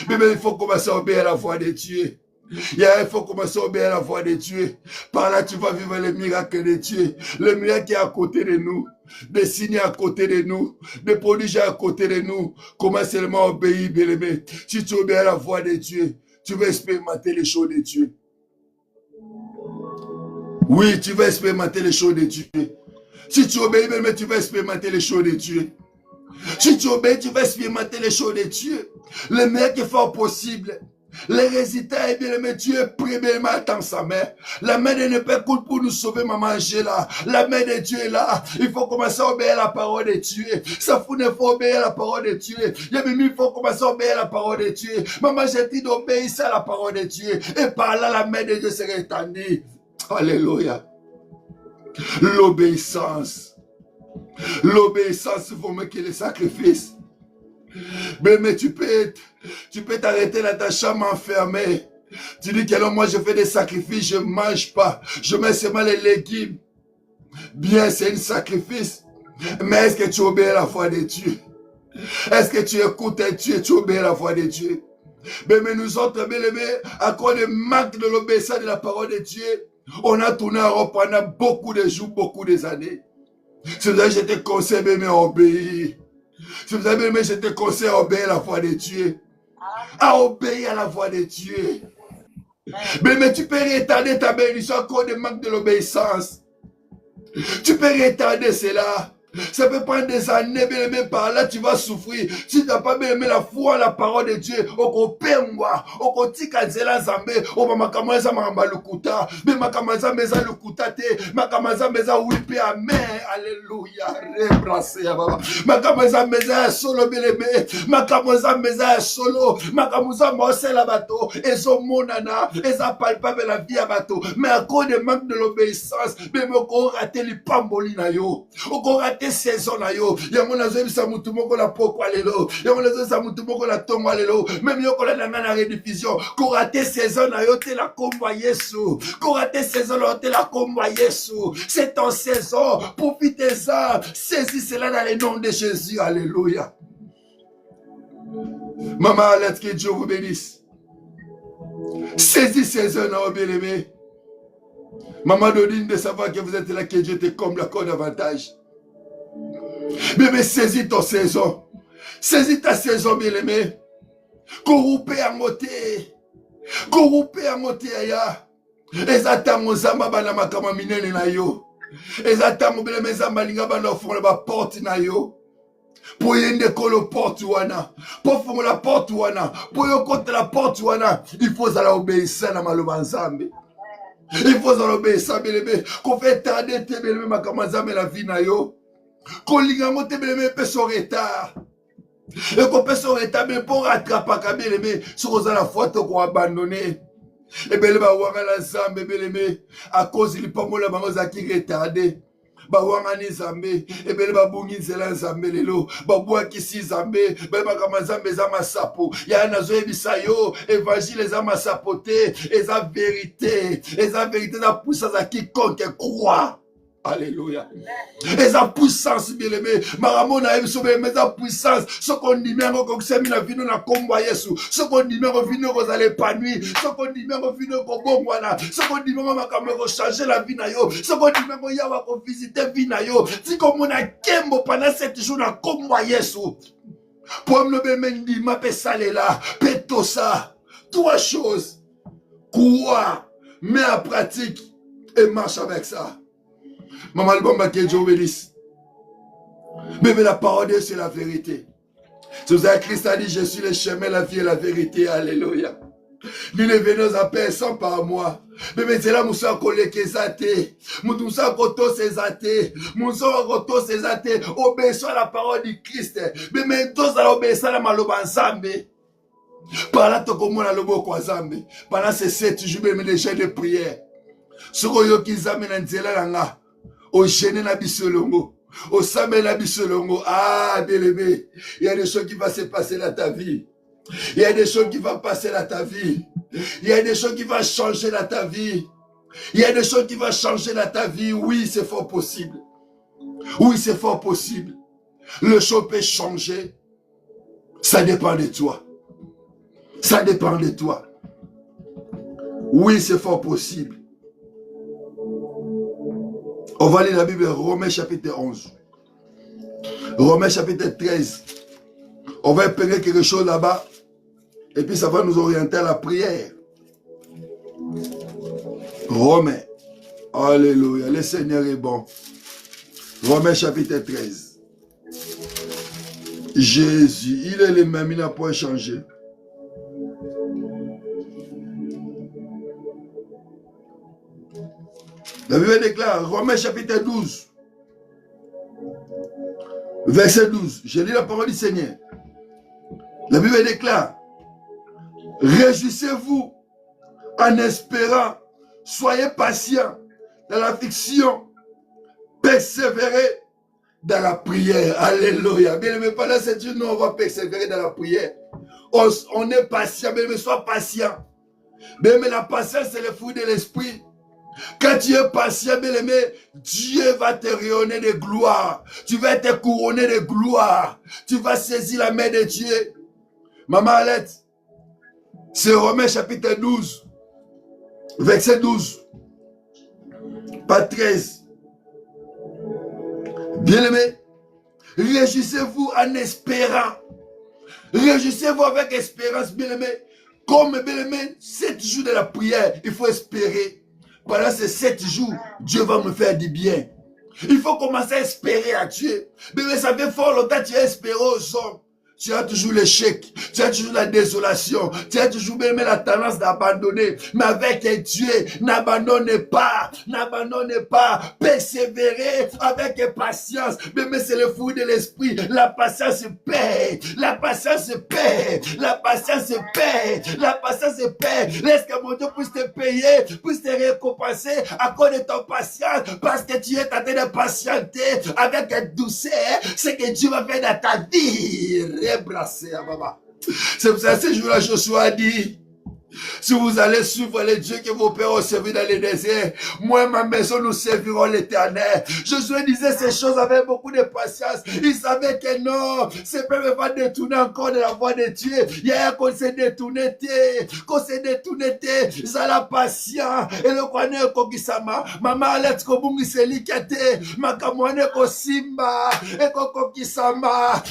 Mais il faut commencer à obéir à la voix de Dieu. Il faut commencer à obéir à la voix de Dieu. Par là, tu vas vivre les miracles de Dieu. Le miracle qui est à côté de nous. Des signes à côté de nous. Des prodiges à côté de nous. Comment seulement obéir, bien aimé. Si tu obéis à la voix de Dieu, tu vas expérimenter les choses de Dieu. Oui, tu vas expérimenter les choses de Dieu. Si tu obéis, bien aimé, tu vas expérimenter les choses de Dieu. Si tu obéis, tu vas expérimenter les choses de Dieu. Le miracle est fort possible. Les résultats, bien aimé, Dieu est premièrement dans sa main. La main de Dieu coule pour nous sauver, maman Angela. La main de Dieu est là. Il faut commencer à obéir à la parole de Dieu. Ça fout, il faut obéir à la parole de Dieu. Il faut commencer à obéir à la parole de Dieu. Maman, j'ai dit d'obéir à la parole de Dieu. Et par là, la main de Dieu serait étendue. Alléluia. L'obéissance. L'obéissance, il faut mettre les sacrifices. Mais tu peux t'arrêter dans ta chambre enfermée. Tu dis que alors moi je fais des sacrifices, je ne mange pas. Je mets seulement les légumes. Bien, c'est un sacrifice. Mais est-ce que tu obéis à la voix de Dieu? Est-ce que tu écoutes Dieu, tu obéis à la voix de Dieu? Mais nous autres, bien aimés, à cause du manque de l'obéissance de la parole de Dieu, on a tourné en rond pendant beaucoup de jours, beaucoup d'années. C'est pour ça que je te conseille même à obéir. Si vous avez aimé, je te conseille à obéir à la voix de Dieu. À obéir à la voix de Dieu. Mais tu peux retarder ta bénédiction à cause du manque de l'obéissance. Tu peux retarder cela. Ça peut prendre des années, bien aimé, par là, tu vas souffrir. Si tu n'as pas bien aimé la foi à la parole de Dieu, au pengwa, au kotika zela zambe, au makamasa maramba lukuta, mais makamasa meza lukuta te, makamasa meza wipe amen, alléluia, rebrasé baba, makamasa meza solo bien aimé, makamasa meza solo, makamasa mose la bateau, et son monana, et ça palpable la vie à bateau, mais à cause du manque de l'obéissance, mais on raté les pamboli na yo, on raté saison na yo yango nazo bisa mutu moko la poko alelo yango nazo bisa mutu moko la tongo alelo même yo kola na na rediffusion ko raté saison na yo te la komba Yesu ko raté saison na yo te la komba Yesu c'est ton saison profitez-en saisis cela dans le nom de Jésus alléluia. Maman Alette, que Dieu vous bénisse. Saisis saison na yo bien-aimé. Maman Dodine, de savoir que vous êtes là, que Dieu te comble encore davantage. Bébé, saisis ton saison. Saisis ta saison, bien-aimé. Corroupé à moté. Corroupé à moté, aya. Ezatamo zamba bana makama minene na yo. Ezatamo bien-aimé zamba linga bana ofon la porte na yo. Pour yende kolo porte wana. Pour fongo la porte wana. Pour yo kote la porte wana. Il faut la obéir na maloba nzambe. Il faut obéir ça, bien-aimé. Qu'on fait tarder, bien-aimé, makama nzambe la vie na yo. Kolingango te bien-aimé, peut son retard. Et qu'on peut son retard, mais pour rattraper, bien-aimé, sur aux la foi, tu qu'on abandonné. Et bien, bah, ouanga la zambe, bien-aimé, à cause il pas moi la maman qui retardé. Ba ouanga ni zambe, et bien, bah, bungi zela zambe lelo, ba boua qui si zambe, ba kama zambe za masapo, ya na zoe bisayo, évangile za masapote, et za vérité, za puissance à quiconque croit. Alléluia. Et sa puissance, bien-aimé, Maramona aime sauver, mais sa puissance, ce qu'on dit, même quand c'est mis la vie, on a combat Yesu, ce qu'on dit, même quand vous allez épanouir, ce qu'on dit, même quand vous bon voilà, ce qu'on dit, même quand vous changer la vie, ce qu'on dit, même quand vous visiter la vie, si comme on a kembo pendant 7 jours, on a combat Yesu, pour me le mendi, ma pe salé là, péto ça, 3 choses, croire, mets en pratique et marche avec ça. Maman, le bon que Dieu bénisse. Mais la parole de Dieu, c'est la vérité. C'est pour ça que Christ a dit, je suis le chemin, la vie et la vérité. Alléluia. Nous ne venons à personne par moi. Mais c'est là que nous sommes collés que ça t'est. Nous sommes collés que ça t'est. Nous sommes collés que ça t'est. Obéissons à la parole de Christ. Mais maintenant, nous allons obéir à la maloba ensemble. Par là, tu commences à l'obo quoi ensemble. Pendant ces 7 jours, mais des chaînes de prière. Ce que vous avez dit, au gêné na bisolongo, au samé na bisolongo. Ah, bien-aimé, il y a des choses qui vont se passer dans ta vie. Il y a des choses qui vont passer dans ta vie. Il y a des choses qui vont changer dans ta vie. Il y a des choses qui vont changer dans ta vie. Oui, c'est fort possible. Oui, c'est fort possible. Le chose peut changer. Ça dépend de toi. Ça dépend de toi. Oui, c'est fort possible. On va lire la Bible, Romains chapitre 11. Romains chapitre 13. On va épeler quelque chose là-bas. Et puis ça va nous orienter à la prière. Romains. Alléluia. Le Seigneur est bon. Romains chapitre 13. Jésus, il est le même, il n'a pas changé. La Bible déclare, Romains chapitre 12, verset 12. Je lis la parole du Seigneur. La Bible déclare, réjouissez-vous en espérant, soyez patients dans l'affliction, persévérez dans la prière. Alléluia. Bien aimé, pendant cette journée, on va persévérer dans la prière. On est patient, bien aimé, sois patient. Bien aimé, la patience, c'est le fruit de l'esprit. Quand tu es patient, bien aimé, Dieu va te rayonner de gloire. Tu vas être couronné de gloire. Tu vas saisir la main de Dieu. Maman Alette, c'est Romains chapitre 12, verset 12, pas 13. Bien aimé, réjouissez-vous en espérant. Réjouissez-vous avec espérance, bien aimé. Comme bien aimé, 7 jours de la prière, il faut espérer. Pendant ces 7 jours, Dieu va me faire du bien. Il faut commencer à espérer à Dieu. Mais ça fait fort longtemps que tu as espéré aux hommes. Tu as toujours l'échec, tu as toujours la désolation, tu as toujours même la tendance d'abandonner. Mais avec Dieu, n'abandonnez pas, persévérez avec patience. Mais c'est le fruit de l'esprit. La patience paie, la patience paie, la patience paie, la patience paie. Laisse que mon Dieu puisse te payer, puisse te récompenser à cause de ton patience, parce que tu es en train de patienter avec douceur, ce que Dieu va faire dans ta vie. C'est pour ça que ce jour-là, Joshua a dit, si vous allez suivre les dieux que vos pères ont servi dans le désert, moi et ma maison, nous servirons l'Éternel. Josué disait ces choses avec beaucoup de patience. Il savait que non, ce peuple va détourner encore de la voie de Dieu. Il y a qu'on s'est détourné, Zala patient, et le kwane kokisama, mama alet kobungi selikate, makamwane kosimba, et kokisama,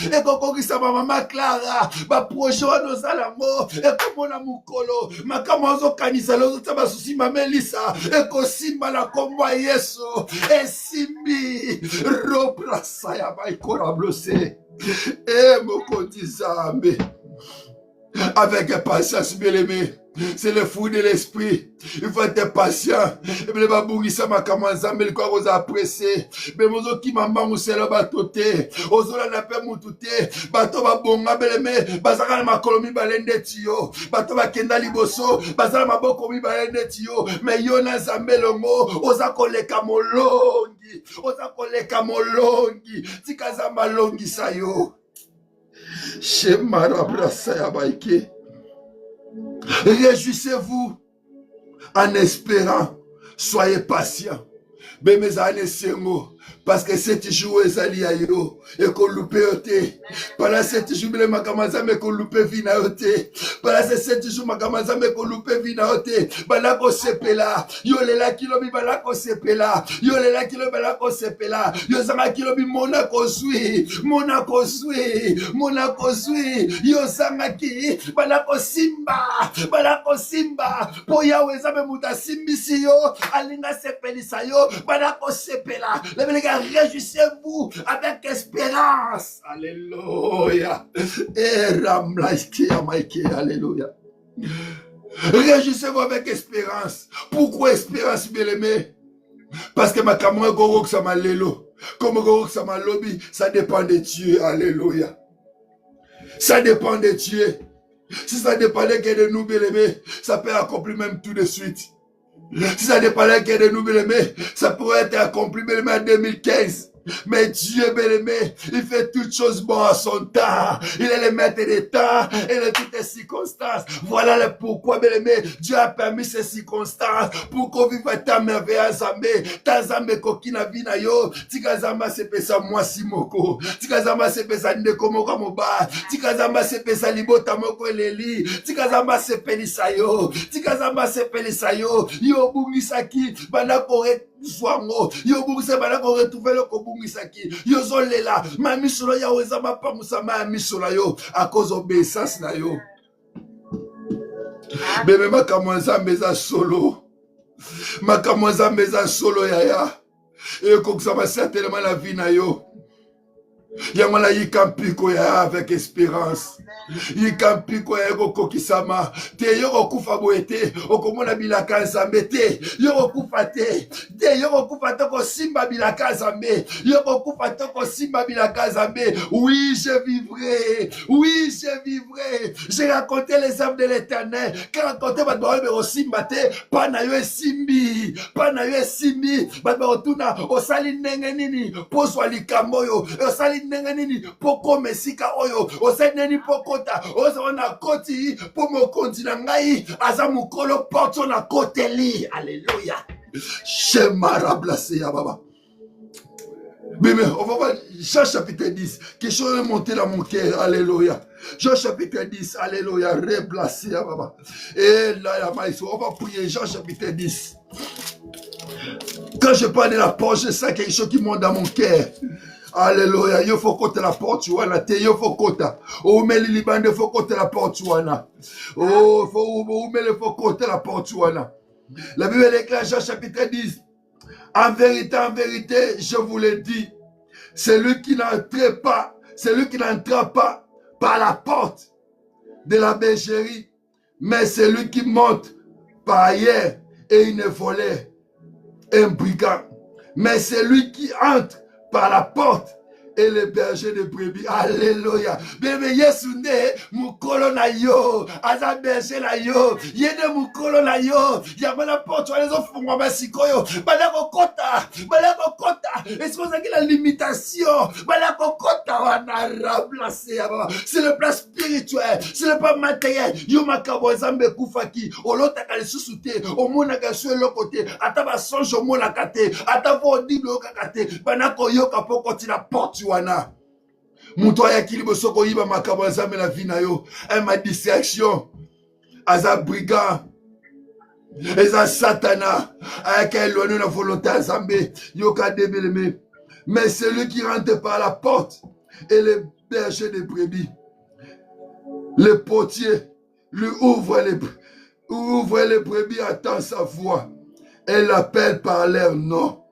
mama Clara, ba projet wa nozalamo, et komona mukolo, makamazo kanisa lozo taba susi mamelisa, et kosimba na komwa Yesu, et simbi, robrasa ya baikora blose, et moko dizambe, avec patience bien aimé. C'est le fruit de l'esprit. Il faut être patient. Et bien, va bourrissa ma kamanza, mais le corps vous apprécié. Mais mozo qui m'a moussé là, batoté. Ozola n'a pas moutouté. Bato va bonga, beleme. Bazaka ma colomi balende tio. Bato va kenda liboso. Bazala ma bokomi balende tio. Mais yona zambelongo. Oza koleka molongi. Oza koleka molongi. Tikaza malongi sayo. Shemara brasa ya baike. Réjouissez-vous en espérant. Soyez patients. Mais mes années sengo. Parce que cette jour est aliayo. Et qu'on loupe yote. Pendant cette jour, les makamaza me qu'on loupe vina yote. Pendant cette jour, makamaza me qu'on loupe vina yote. Balako sepela. Yo lela kilobi balako sepela. Yo lela kilobi balako sepela. Yo zanga kilobi mona kozui. Mona kozui. Mona kozui. Yo zanga ki. Balako simba. Balako simba. Po yawe zabe muta simbisi yo. Alinga sepelisa yo. Balako sepela. Réjouissez-vous avec espérance. Alléluia. Alléluia. Réjouissez-vous avec espérance. Pourquoi espérance, bien-aimé? Parce que ma caméra gorok ça m'a lélo. Comme gorok ça m'a lobby, ça dépend de Dieu. Alléluia. Ça dépend de Dieu. Si ça dépendait que de nous, bien-aimé, ça peut accomplir même tout de suite. Si ça dépendait que de nous, bien-aimés, ça pourrait être accompli, bien-aimé, en 2015. Mais Dieu, bien-aimé, il fait toutes choses bonnes à son temps. Il est le maître des temps et de toutes les circonstances. Voilà le pourquoi, bien-aimé, Dieu a permis ces circonstances pour qu'on vive ta merveilleuse amé. Ta zame kokina vina yo. Tikazama se pesa moi simoko. Tikazama se pesa ndeko moko moba. Tikazama se pesa libota moko eleli. Tikazama se pelisa yo. Tikazama se pelisa yo. Yo bungisaki bana kore Zwango, yo bungise bana ko retrouver le ko bungisaki. Yo zolela, ma misolo ya weza mapa musama misolo yo à cause obéissance na yo. Bébé makamwanza meza solo. Makamwanza meza solo yaya. Et ko ça certainement la vie na yo. Yamala yikampiko ya avec espérance. Yikampiko ya ego kisama. Te yoko kufa boete. Okomona bilaka nzambe te. Yoko kufa te. Te yoko kufa toko simba bilaka nzambe. Yoko kufa toko simba bilaka nzambe. Oui, je vivrai. Oui, je vivrai. J'ai raconté les œuvres de l'Éternel. Quand raconté batba be simba te. Pana yo simbi. Pana yo simbi. Batba otuna osali ndenge nini. Poswa likambo yo. Osali ndenge nini poko mesika oyo oseneni pokota ozona koti po mokonzi na ngai aza mukolo porto na koteli. Alléluia. Shemarabla ya baba. Mais on va voir Jean chapitre 10. Quelque chose est monté dans mon cœur. Alléluia. Jean chapitre 10. Alléluia. Reblacé ya baba. Et là, on va prier Jean chapitre 10. Quand je parle de la porte, je sens quelque chose qui monte dans mon cœur. Alléluia. Il faut côté la porte, tu vois, il faut côté. Oh, mais les Libanais, il faut côté la porte, tu vois. Oh, il faut côté la porte, tu vois. La Bible déclare, Jean chapitre 10. En vérité, je vous le dis, celui qui n'entre pas par la porte de la bergerie, mais celui qui monte par ailleurs et une volée, un brigand. Mais celui qui entre par la porte et le berger de brebis. Alléluia. Bébé Yesu ne mukolo na yo. Aza berger na yo. Yene mukolo na yo. Yamana porte wa lezo fungwa basikoyo. Balako kota. Balako kota. Est-ce que c'est la limitation? Balako kota wana remplacer. C'est le plan spirituel. C'est le plan matériel. Yo makabo zambe kufaki. Olota kali susute. Omona kasue lokote. Ataba sonjo mona kate. Atavo dibo kakate. Banako yo kapoko tina porte wana. Muto ya kilibo soko yiba makabo nzambe na vina yo. Ma distraction. Aza brigand. Eza satana. Aka éloigné la volonté nzambe. Yo ka débeleme. Mais celui qui rentre par la porte et le berger de brebis. Le potier lui ouvre les brebis, attend sa voix. Et l'appelle par leur nom.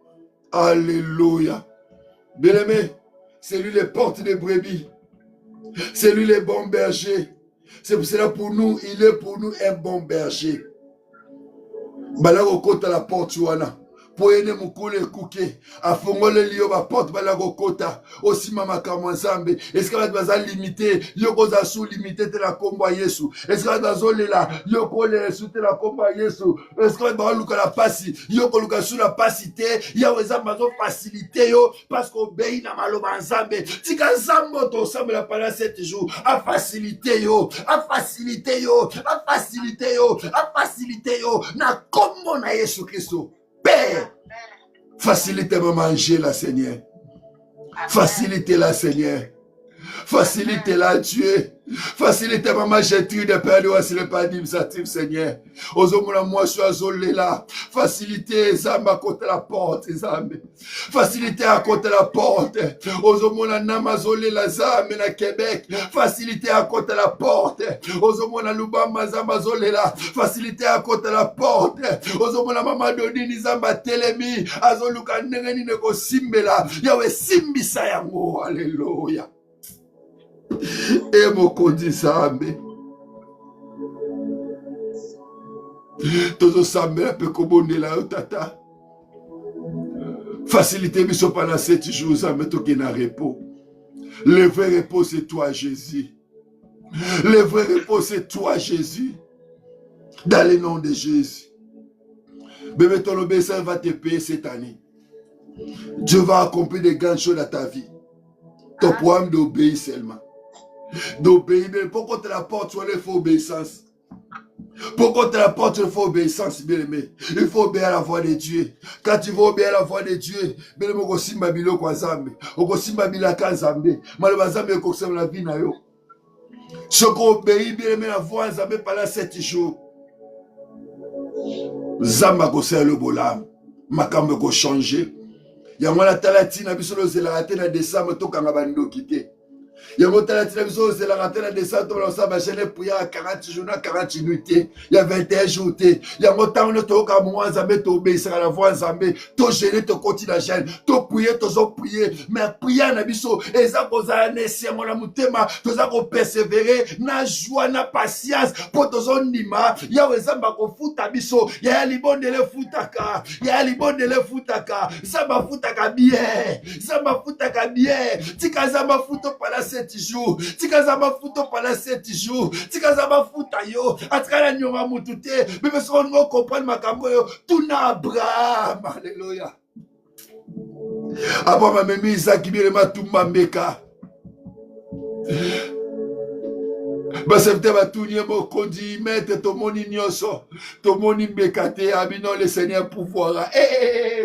Alléluia. Bien-aimé, c'est lui les portes des brebis. C'est lui les bons bergers. C'est pour cela pour nous, il est pour nous un bon berger. Balako kota la porte wana. Poyene mukule kuke. Afongole liyo ba porte balako kota. Aussi mama kamwanzambe. Est-ce que va limiter? Yoko za sous limiter te la komba Yesu. Est-ce que va zole la yoko le sous te la komba Yesu. Est-ce que va luka la passi? Yoko luka sous la passité. Yaweza mazo facilité yo parce qu'on obéit na maloba nzambe. Tika nzambo to sambe la pendant 7 jours. A facilité yo, a facilité yo, a facilité yo, a facilité yo. Na kombo na Yesu Christo. Père, facilitez-moi manger la Seigneur. Facilitez-la Seigneur. Facilitez-la Dieu. Facilitez-moi manger de Père de ce n'est pas administratif Seigneur. Ozomona moi je suis là. Facilitez Zamba côté la porte Zambe. Facilitez à côté la porte. Ozomona namazole la Zambe na Québec. Facilitez à côté la porte. Ozomona Lubamba Zamba zole là. Facilitez à côté la porte. Ozomona mama Dodini Zamba telemi. Azoluka nengeni neko simbela. Yawe simbisa yango. Alléluia. Et mon codi Zambe. Tozo Zambe la pe kobonde la tata. Facilité mission pendant 7 jours, Zambe toke na repos. Le vrai repos c'est toi Jésus. Le vrai repos c'est toi Jésus. Dans le nom de Jésus. Bébé ton obéissance va te payer cette année. Dieu va accomplir des grandes choses dans ta vie. Ton programme d'obéir seulement. D'obéir, mais pourquoi tu la portes, il faut obéissance. Pourquoi tu la portes, il faut obéissance, bien aimé. Il faut obéir à la voix de Dieu. Quand tu vas obéir à la voix de Dieu, bien aimé, on simba bilo kwa zambe. On simba bila ka zambe. Malaba zambe ko sem la vie na yo. Ce qu'on obéit, bien aimé, la voix de zambe pendant 7 jours. Zamba ko ser le bolam. Makambe ko changer. Ya mwana talatina biso lo zela ate na décembre to kanga bando kité. Il y a mon télévision, c'est la rentrée de décembre, on s'en va chez les pouilles à 40 jours, 40 nuits, il y a 21 jours, il y a mon temps, on est au Cameroun, Zambé, tu obéis à la voix Zambé, tu gênes, tu continues à gêner, tu prier, tu as prié, mais prier en abisso, et ça, vous avez un mon amour, tu as persévérer, na joie, na patience, pour ton zone nima, il y a un Zamba ko fout abisso, il y a un libon de le foutaka, il y a un libon de le foutaka, Zamba foutaka bien, Zamba foutaka bien, tika Zamba foutaka par la 7 jours. Tikazama futo pendant 7 jours. Tikazama futa yo. Atkala nyoma mutute. Mais parce qu'on va comprendre ma cambo yo. Tout na Abraham. Alléluia. Après ma mémé Isaac bien ma tumba mbeka. Basepte batunye mokondi mette tomoni nyonso tomoni mbekate abino le Seigneur pouvoira.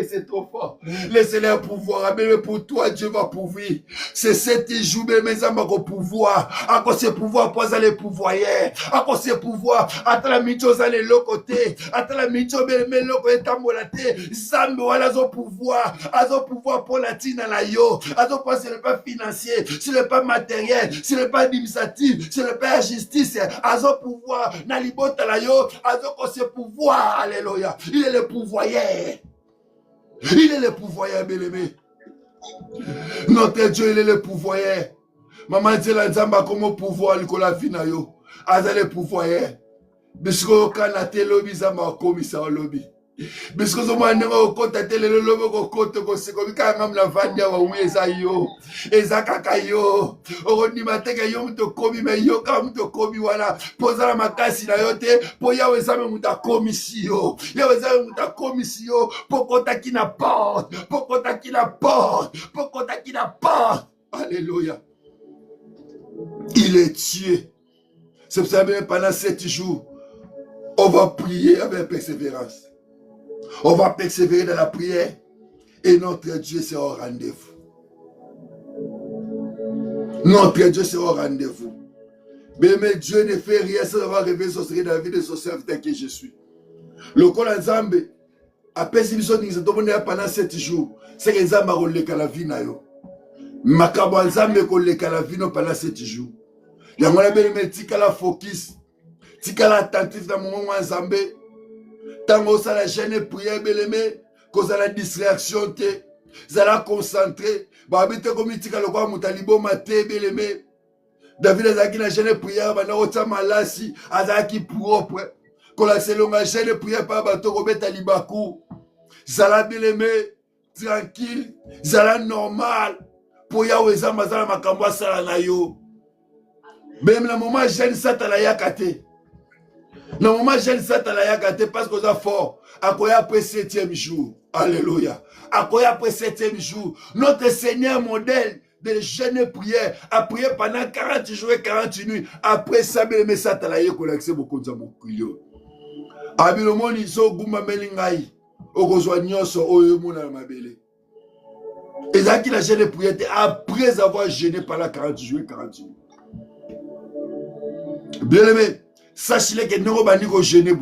C'est trop fort. Le Seigneur pouvoira, mais pour toi Dieu va pouvoir. C'est 7 jours mes amis au pouvoir. À cause ce pouvoir pas aller pouvoyer. À cause ce pouvoir atala micho aller l'autre côté. Atala micho mais l'autre côté tambolate. Zambe wala zo pouvoir. Azo pouvoir pour la tina la yo. Azo pas c'est le pas financier, c'est le pas matériel, c'est le pas administratif, c'est le pas justice, azo pouvoir, nalibota la yo, azo kose pouvoir, alléluia. Il est le pouvoyeur. Il est le pouvoyeur, bien-aimé. Notre Dieu, il est le pouvoyeur. Maman dit la nzamba comme pouvoir, il la vie na yo. Azo le pouvoyeur. Bisko kanate lobi zamba komisa lobi. Bisko zo mwana okota tele lobo ko kote ko siko bikanga mla vanya wa uweza yo. Eza kaka yo. Oroni mateka yo mto komi me yo ka mto komi wana. Poza la makasi na yote po yawe zame muta komisi yo. Yawe zame muta komisi yo pokota kina porte. Pokota kina porte. Pokota kina porte. Alléluia. Il est Dieu. C'est pour ça que pendant 7 jours, on va prier avec persévérance. On va persévérer dans la prière et notre Dieu sera au rendez-vous. Notre Dieu sera au rendez-vous. Mais Dieu ne fait rien sans avoir révélé son secret dans la vie de son serviteur que je suis. Le col en Zambé, après si nous sommes pendant 7 jours, c'est que Zambé a la vie. Makabo en Zambé a la vie pendant 7 jours. Il y a un peu de la focus, la attentif dans mon moment en Zambé. Tant que ça la gêne prière beleme, que ça la distraction te, ça la concentré, bah habite comme tika le quoi mutalibo mate beleme, David azaki na jeune prière bana ota malasi azaki propre. Kola selonga jeune prière pa bato kobeta libaku. Zala bien aimé, tranquille, zala normal. Pour Yahweh zamba zala makambo asala na yo. Même na moment jeune satala yakate. Na moment jeune satala yakate parce que ça fort. Akoya après 7e jour. Alléluia. Akoya après 7e jour. Notre Seigneur modèle de jeûne prière a prié pendant 40 jours et 40 nuits. Après ça, mais ça t'a laissé connecter beaucoup de mon client. Abilomon iso guma melingai. Okozwa nyonso oyo mona na mabele. Et là qui la jeûne prière après avoir jeûné pendant 40 jours et 40 nuits. Bien aimé, sachez que nous avons jeûné.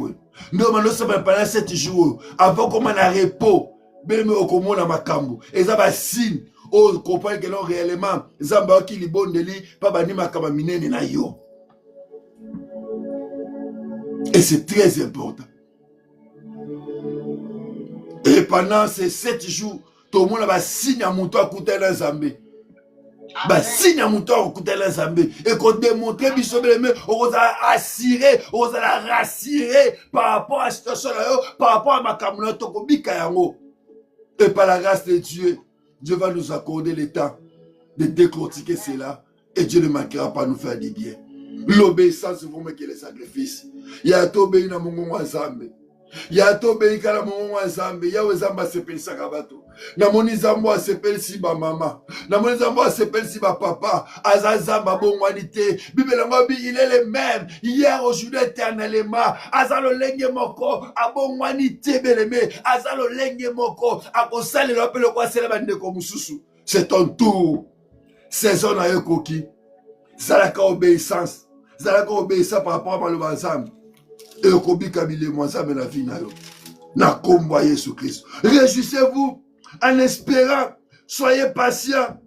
Nous avons pendant 7 jours avant qu'on ait un repos. Bien aimé, on a makambo. Et ça va signe. On comprend que non réellement Zamba qui li bon de li pas bani makama minene na yo. Et c'est très important. Et pendant ces 7 jours, tout le monde va signer à mon toit côté dans Zambé. Bah signe à mon toit côté dans Zambé et qu'on démontre biso beleme on va assurer, on va la rassurer par rapport à la situation là, par rapport à makamuna to ko bika yango. Et par la grâce de Dieu, Dieu va nous accorder le temps de décortiquer cela et Dieu ne manquera pas de nous faire du bien. L'obéissance, c'est vraiment que le sacrifice. Il y a tout obéi dans mon moment ensemble. Il y a tout obéi dans mon moment ensemble. Il y a aux amba s'appelle Sakabato. Na moni zambo s'appelle si ba maman. Na moni zambo s'appelle si ba papa. Azazamba bon wanité. Bible ngobi il est le même hier aujourd'hui éternellement. Azalo lenge moko abon wanité beleme. Azalo lenge moko akosale lo pelo kwa sele bande ko mususu. C'est ton tour. Saison na yokoki. Zalaka obéissance. Zalaka obéissance par rapport à l'ensemble. Et au kobi kabile moi ça me la vie na yo. Na kombo Jésus Christ. Réjouissez-vous en espérant. Soyez patients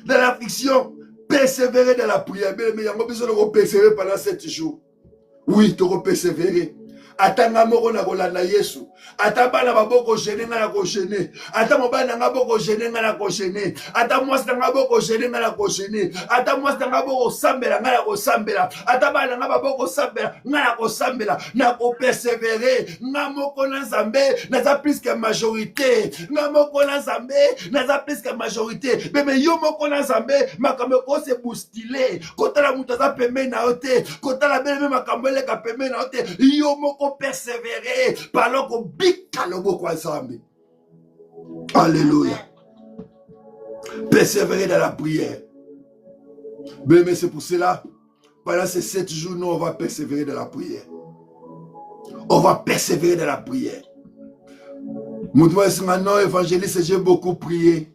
dans l'affliction. Persévérez dans la prière. Mais il y a besoin de persévérer pendant 7 jours. Oui, tu vas persévérer. Atanga moko na kolanda Yesu. Atabana baboko gêner na ko gêner. Ata mobana nga boko gêner na ko gêner. Ata mwasi nga boko gêner na ko gêner. Ata mwasi nga boko sambela na ko sambela. Ata bana nga baboko sambela na ko sambela. Na ko persévérer. Nga moko na Nzambe na za plus que majorité. Nga moko na Nzambe na za plus que majorité. Bebe yo moko na Nzambe makambo ko se boustiller. Kota la muta za pembe na ote. Kota la belle makambo le ka pembe na ote. Yo moko persévérer par le bika le beaucoup ensemble. Alléluia. Persévérer dans la prière. Mais c'est pour cela, pendant ces 7 jours, nous on va persévérer dans la prière. On va persévérer dans la prière. Non, évangéliste, j'ai beaucoup prié.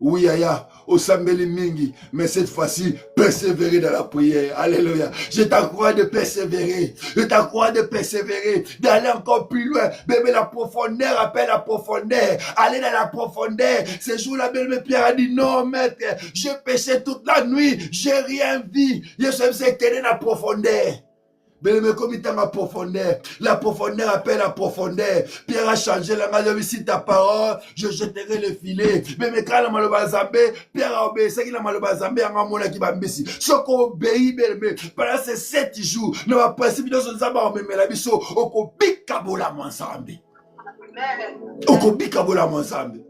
Oui, aya, au Sambeli Mingi, mais cette fois-ci, persévérer dans la prière. Alléluia. Je t'encourage de persévérer. Je t'encourage de persévérer, d'aller encore plus loin. Bébé, la profondeur appelle la profondeur. Aller dans la profondeur. Ce jour-là, bébé Pierre a dit, non, maître, j'ai péché toute la nuit, j'ai rien vu. Je sais qu'elle est dans la profondeur. Mais comme il est en profondeur, la profondeur appelle la profondeur. Pierre a changé la main, ici ta parole, je jeterai le filet. Mais quand la malobazambe, Pierre a obéi, c'est qu'il a malobazambe, il a mona qui va mbessi. Ce qu'on obéit, pendant ces 7 jours, nous avons précipité sur nous avons même la biso, on copique kabola ensemble. On copique kabola ensemble.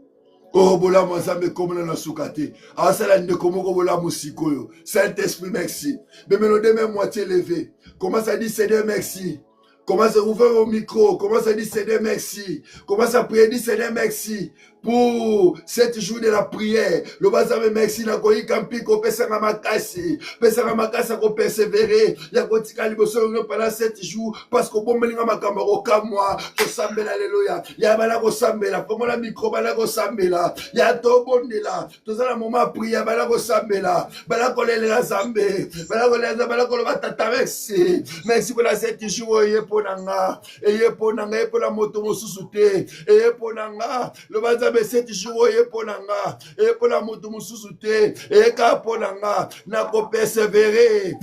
Oh, bola mozambe comme na soukate. Ah, ça là, ne comment bola musikoyo. Saint-Esprit, merci. Mais nous demain moitié levé. Commence à dire Seigneur, merci. Commence à ouvrir au micro. Commence à dire Seigneur, merci. Commence à prier, dire Seigneur, merci. Pour 7 jours de la prière. Le bazame merci na koyi kampi ko pesa na makasi. Pesa na makasi ko persévérer. Ya ko tika liboso pendant 7 jours parce que bon melinga makambo ko kamwa ko sambela alléluia. Ya bala ko sambela. Comme la micro bala ko sambela. Ya to bondela. To za na moment prière bala ko sambela. Bala ko lela zambe. Bala ko lela bala ko batata merci. Merci pour la 7 jours ye ponanga. Eye ponanga e pona moto mosusu te. Eye ponanga. Le bazame nzambe 7 jours oye ponanga e pona mutu mususu te e ka ponanga na ko persévérer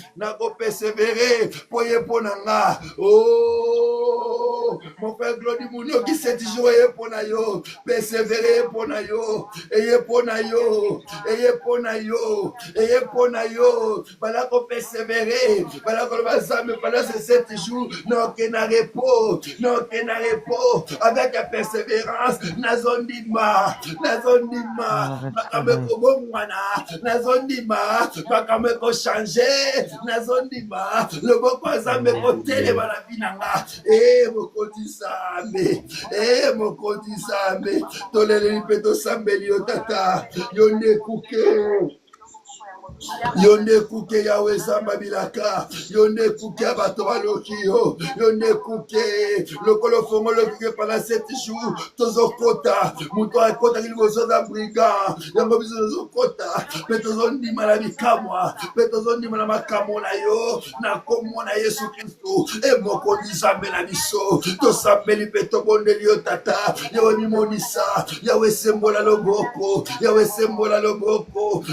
poye ponanga. Oh mon frère Glody Mounio qui 7 jours oye pona yo persévérer pona yo eye pona yo bala ko persévérer bala ko bazame pendant ces 7 jours non que na repos avec la persévérance nazondima makameko bomwana nazondima makameko changer nazondima loboko azambe kotelema na binanga mokonzi sambe toleleli mpe tosambeli yo tata yo nde kuke yawe zamba bilaka yonde kuke abato baloki yo yonde kuke lokolo fongolo kuke pendant 7 jours tozokota muto akota liboso za brigand yango biso tozokota mpe tozondima na bikamwa mpe tozondima na makambo na yo na kombo na Yesu Kristo mokonzi nzambe na biso tosambeli mpe tobondeli yo tata yawe mimonisa yawe sembola loboko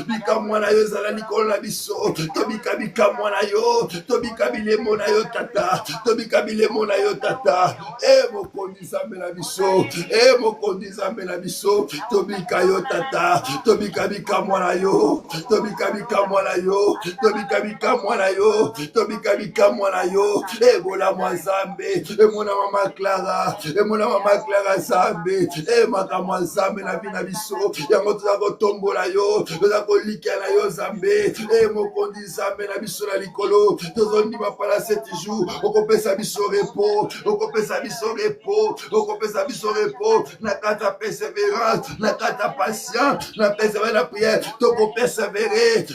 bikamwa na yo ezala likolo na biso tobika bikamwa na yo tobika bilemo na yo tata mokonzi nzambe na biso tobika yo tata tobika bikamwa na yo bola mwa nzambe emona mama Clara nzambe makamwa nzambe na bina biso yango toza kotombola yo toza kolika na yo nzambe mokonzi nzambe na biso na likolo tozondima pala 7 jours okopesa biso repos na kati ya persévérance na kati ya patience na persévérance na prière tokopersévérer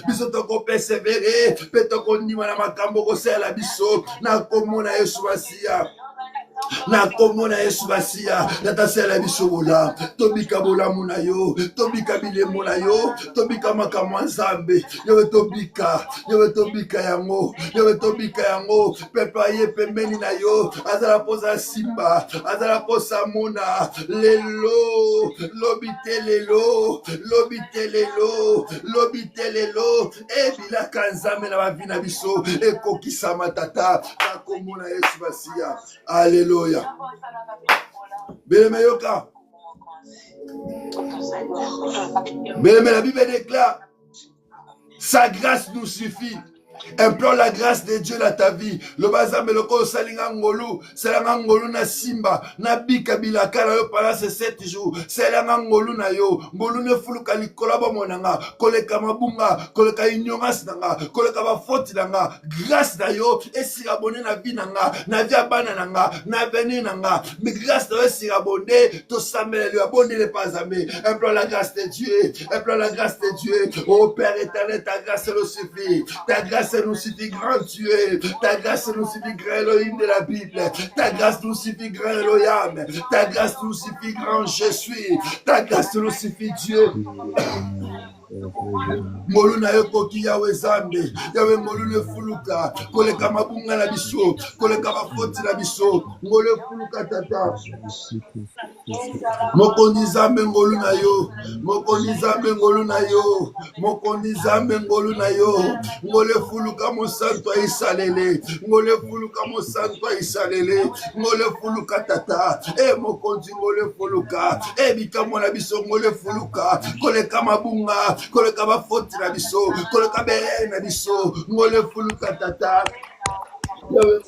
mpe tokondima na makambo kosalela biso na kombo na Yesu Masiya natasela biso bola tobika bolamu na yo tobika bilemo na yo tobika makambo ya nzambe yawe tobika yango pepe aye pembeni na yo azala koza simba azala kosamona lelo lobite lelo ebilaka nzambe na bavi na biso ekokisama tata na kombo na Yesu Masiya. Alléluia. Bénémeyoka. La Bible déclare, sa grâce nous suffit. Implore la grâce de Dieu dans ta vie. Le bazambe loko salinga ngolu na simba na bika bilaka na yo pendant ces 7 jours. Salinga ngolu na yo, ngolu ne fuluka likola ba monanga, koleka mabunga, koleka ignorance nanga, koleka ba faute nanga. Grâce na yo esira bonne na vie nanga, na vie abana nanga, na venir nanga. Mais grâce na yo esira bonne, to samela le abonne le bazambe. Implore la grâce de Dieu. Oh Père éternel, ta grâce nous suffit. Ta grâce nous suffit, grand Dieu. Ta grâce nous suffit, grand Elohim de la Bible. Ta grâce nous suffit, grand Elohim. Ta grâce nous suffit, grand je suis. Ta grâce nous suffit, Dieu. Molu na yo koki yawe zambe yawe molu ne fuluka koleka mabunga na biso koleka bafoti na biso ngole fuluka tata mokonzi zambe ngolu na yo ngole fuluka mosanto isalele ngole fuluka tata mokonzi ngole fuluka bikamo na biso ngole fuluka koleka mabunga koleka bafoti na biso koleka bere na biso ngole fuluka tata yawe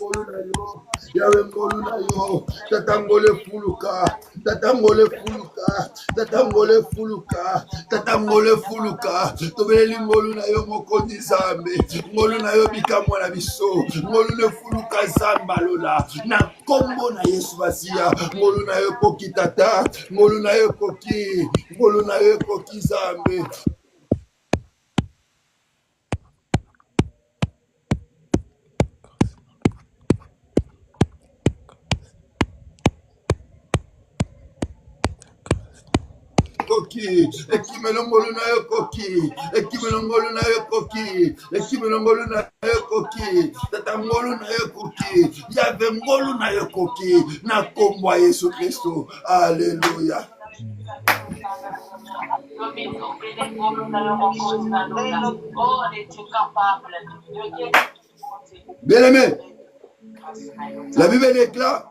ngolu na yo tata ngole fuluka tobeleli ngolu na yo mokonzi zambe ngolu na yo bikamwa na biso ngolu ne fuluka zamba lola na kombo na Yesu Masiya ngolu na yo koki tata ngolu na yo koki zambe. Koki, ekimelo na yo koki, tata ngolu na yo koki, yave ngolu na yo koki, na kombo ya Yesu Kristo. Alléluia. Bien-aimé, la Bible déclare,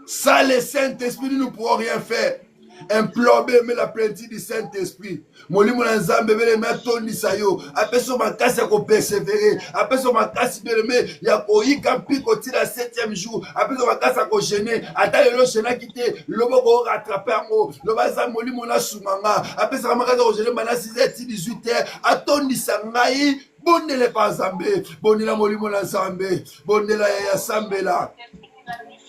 sans le Saint-Esprit, nous ne pourrons rien faire. Implorer mais la plénitude du Saint-Esprit. Molimo na nzambe bele matondisa yo. Apeso makasi ya ko persévérer. Apeso makasi bele ya ko yika mpiko ti la 7e jour. Apeso makasi ya ko gêner. Ata lelo chena kite lobo ko rattraper ngo. Loba za molimo na sumanga. Apeso makasi ya ko gêner bana 6h ti 18h. Atondisa ngai bondele pa nzambe. Bondela molimo na nzambe. Bondela ya sambela.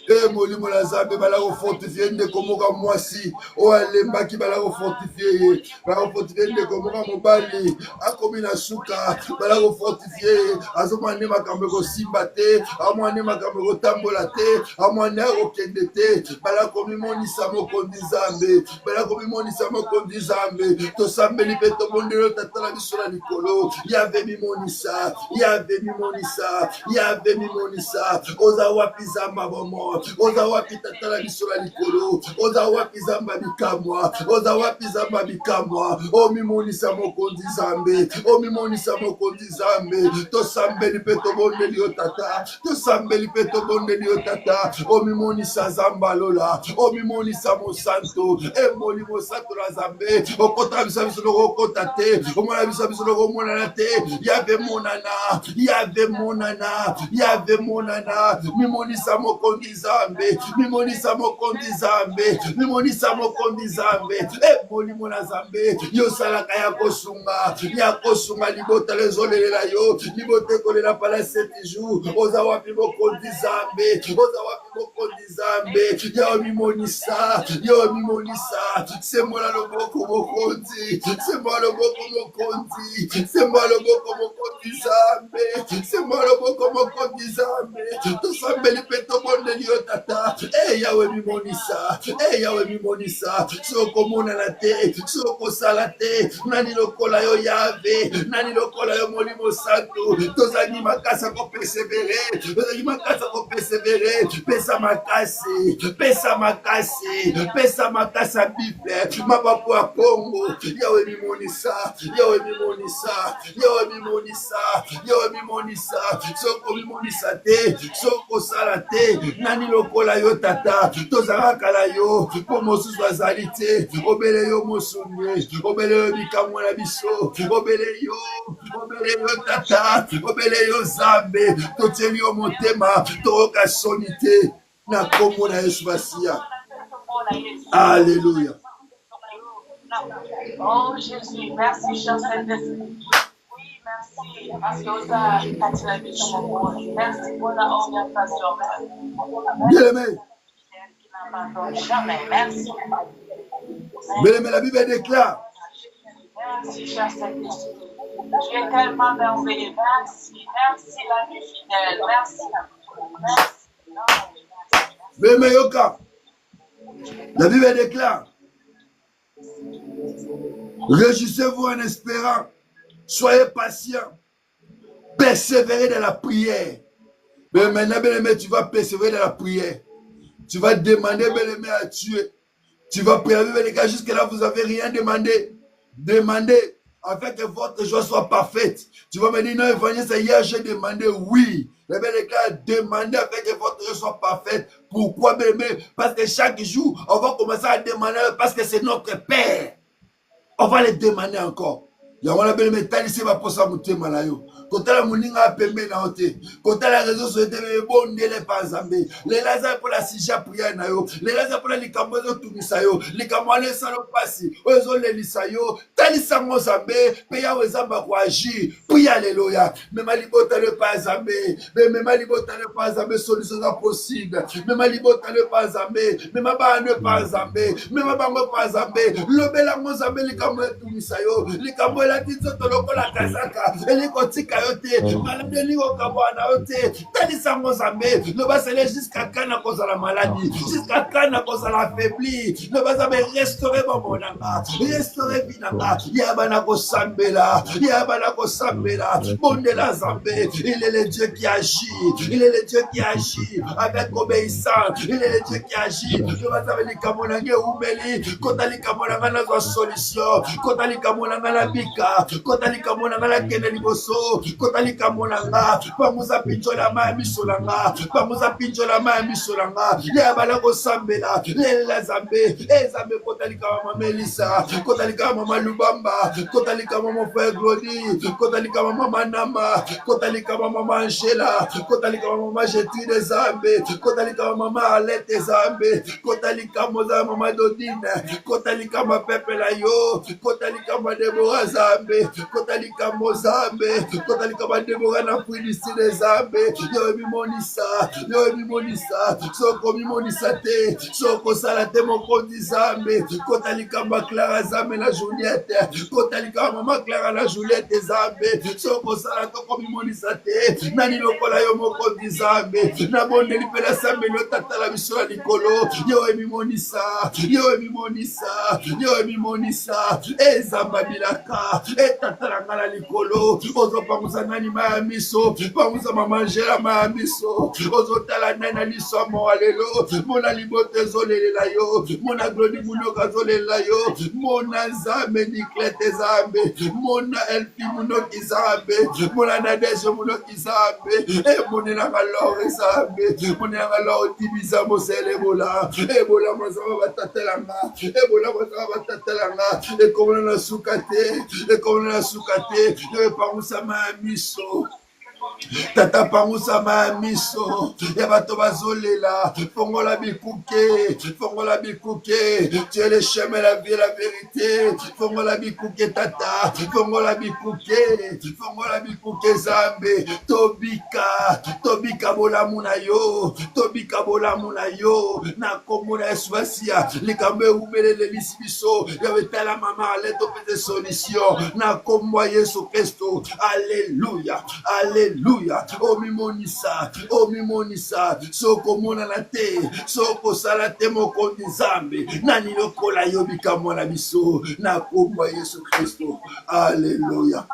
Et molimo la zambe balako fortifier ndeko moka mwasi o alembaki balako fortifier balako fortifier ndeko moka mobali akomi na suka balako fortifier azomane makambo kosimba te amwane makambo kotambola te amwane akokende te balako mimonisa mokonzi nzambe balako mimonisa mokonzi nzambe tosambeli mpe tobondeli tata na biso na likolo yave mimonisa yave mimonisa yave mimonisa oza wapi zamba bomo oza wapi tata na biso na likolo oza wapi zamba bikamwa oza wapi zamba bikamwa o mimonisa mokonzi nzambe o mimonisa mokonzi nzambe tosambeli mpe tobondeli yo tata tosambeli mpe tobondeli yo tata o mimonisa zamba lola o mimonisa mosanto emoli mosanto na nzambe okota biso biso loko okota te omona biso biso loko omonana te yave monana yave monana yave monana mimonisa mokonzi nzambe mimonisa mokonzi nzambe mimonisa mokonzi nzambe emolimo na nzambe yosalaka ya kosunga libota lezolelela yo libota ekolela pala 7 jours oza wapi mokonzi nzambe oza wapi mokonzi nzambe yo mimonisa sembola loboko mokonzi sembola loboko mokonzi sembola loboko mokonzi nzambe sembola loboko mokonzi nzambe tosambeli mpe tobondeli yo tata yawe mimonisa yawe mimonisa sokomonana te sokosala te nani lokola yo yave nani lokola yo molimo santo tozali makasi kopersevere tozali makasi kopersevere pesa makasi pesa makasi pesa makasi ya bible mabapo ya kongo yawe mimonisa yawe mimonisa yawe mimonisa yawe mimonisa soko mimonisa te sokosala te nani lokola yo tata tozalaka na yo mpo mosusu azali te obele yo mosunge obele yo bikamwa na biso obele yo tata obele yo nzambe totieli yo motema toyoka soni te na kombo na yesu masiya alleluya. Oh Jésus, merci cher Saint-Esprit. Oui, merci parce que vous avez bâti la vie sur mon corps. Merci pour la orientation. Bien-aimé. Jamais, merci. Bien-aimé, la Bible déclare. Merci cher Saint-Esprit. Tu es tellement merveilleux. Merci, merci la vie fidèle. Merci. Merci. Bien-aimé, Yoka. La Bible déclare. Réjouissez-vous en espérant. Soyez patients. Persévérez dans la prière. Mais maintenant, bien-aimé, tu vas persévérer dans la prière. Tu vas demander, bien-aimé, à Dieu. Tu vas prier, les gars, jusque-là, vous n'avez rien demandé. Demandez afin que votre joie soit parfaite. Tu vas me dire, non, évangile, hier, j'ai demandé, oui. Les gars, demandez afin que votre joie soit parfaite. Pourquoi, bien-aimé? Parce que chaque jour, on va commencer à demander, parce que c'est notre Père. On va les demander encore. Yamana belle métallisé va pour ça monter malayo. Quand la moninga pembe na ote. Quand la réseau sur le bon délai pas zambé. Les lazars pour la sija priya na yo. Les lazars pour la likambozo tumisayo. Likamwane salo pasi. Ozo le lisayo. Talisa mo zambé. Peya wezamba kwa agir. Priya alléluia. Même malibota le pas zambé. Même malibota le pas zambé. Solution impossible. Même malibota le pas zambé. Même ba ne pas zambé. Même ba mo pas zambé. Lobela mo zambé likamwe tumisayo. Likamwe la tizo toloko la kazaka. Eli kotika yo te malade elingi okabwana yo te talisa ngo nzambe loba sele jusqu'à quand nakozala maladie jusqu'à quand nakozala affaibli loba nzambe restaure bomoi nanga restaure vie nanga yaba nakosambela bondela nzambe il est le Dieu qui agit il est le Dieu qui agit avec obéissance il est le Dieu qui agit loba nzambe likambo nanga eumeli kota likambo nanga nazwa solution kota likambo nanga nabika kota likambo nanga nakende liboso kota likambo nanga pamuza pinjola ma miso nanga pamuza pinjola ma miso nanga yaba nakosambela lelela nzambe nzambe kota likambo mama Melissa kota likambo mama Lubamba kota likambo mama Frère Glody kota likambo mama Nama kota likambo mama Angela kota likambo mama Gertrude Zambe kota likambo mama Alette Zambe kota likambo za mama Dodine kota likambo pepe la yo kota likambo Deborah Zambe kota likambo Zambe kota likambo Deborah na Filisine Zambe yo mimonisa soko mimonisa te soko sala te mokonzi Zambe kota likambo Clara Zambe na Juliette kota likambo mama Clara na Juliette Zambe soko sala toko mimonisa te nani lokola yo mokonzi Zambe na bondeli pe la Zambe no tatala biso na likolo yo mimonisa ezamba bilaka etatala ngala likolo ozopangusa nani maya miso pangusa mama Angela maya miso ozotala nani na liso moa lelo mona libote ezolelela yo mona Glody Munoka azolelela yo mona Nzambe Niklete Zambe mona Elfi Munoki Zambe mona Nadege Munoki Zambe monelanga lore Zambe monelanga lore Tibiza Mosele Ebola mwazama batatelanga ekomona na sukate epangusa maya miso tata pangusa maya miso ya bato bazolela fongola bikuke tu es le chemin la vie la vérité fongola bikuke tata fongola bikuke Zambe tobika bolamu na yo na komona eswasia likambo eumelele lisi biso ya betala mama aleto pese solution na kombo Yesu Kristo alléluia omimonisa soko mona na te soko sala te mokonzi Nzambe nani lokola yo bikambo na biso na kombo Yesu Kristo alléluia.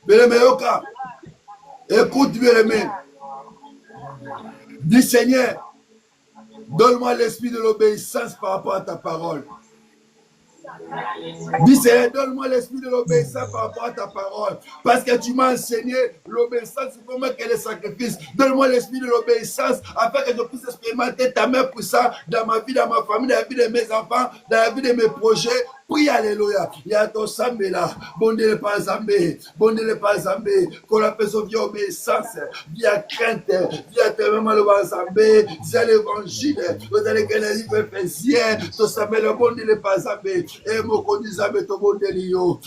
Bien-aimé Yoka, écoute bien-aimé, dis Seigneur, donne-moi l'esprit de l'obéissance par rapport à ta parole. Dis Seigneur, donne-moi l'esprit de l'obéissance par rapport à ta parole. Parce que tu m'as enseigné l'obéissance, c'est vraiment quel est le sacrifice. Donne-moi l'esprit de l'obéissance afin que je puisse expérimenter ta main puissante dans ma vie, dans ma famille, dans la vie de mes enfants, dans la vie de mes projets. Oui, alléluia. Yato Sambela, bondele pas Zambé, qu'on appelle ça via obéissance, via crainte, via tellement le Zambé, via l'évangile, vous allez gagner les Éphésiens, to Sambela, bondele pas Zambé, et moko di Zambé, to bondelio,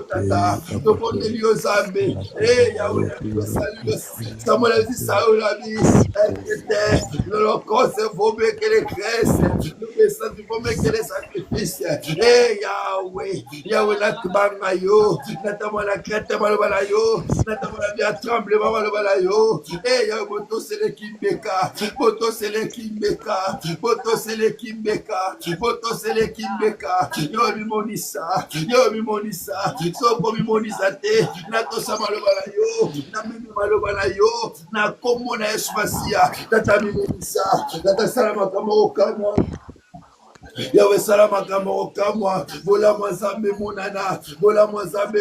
tata, to bondelio Zambé, et Yahweh, salut, Samuel a dit ça, la vie, l'Holocauste, il faut mieux que les graisses, l'obéissance, il faut mieux que les sacrifices. Hey Yahweh natubanga yo natamana krete malobala yo natamana bia tremblement malobala yo hey Yahweh boto sele kimbeka yo mimonisa soko mimonisa te natosa malobala yo na mimi malobala yo na komona Yesu Masia tata mimonisa tata salama kama okama Yahweh salama kama okamwa bola mwazambe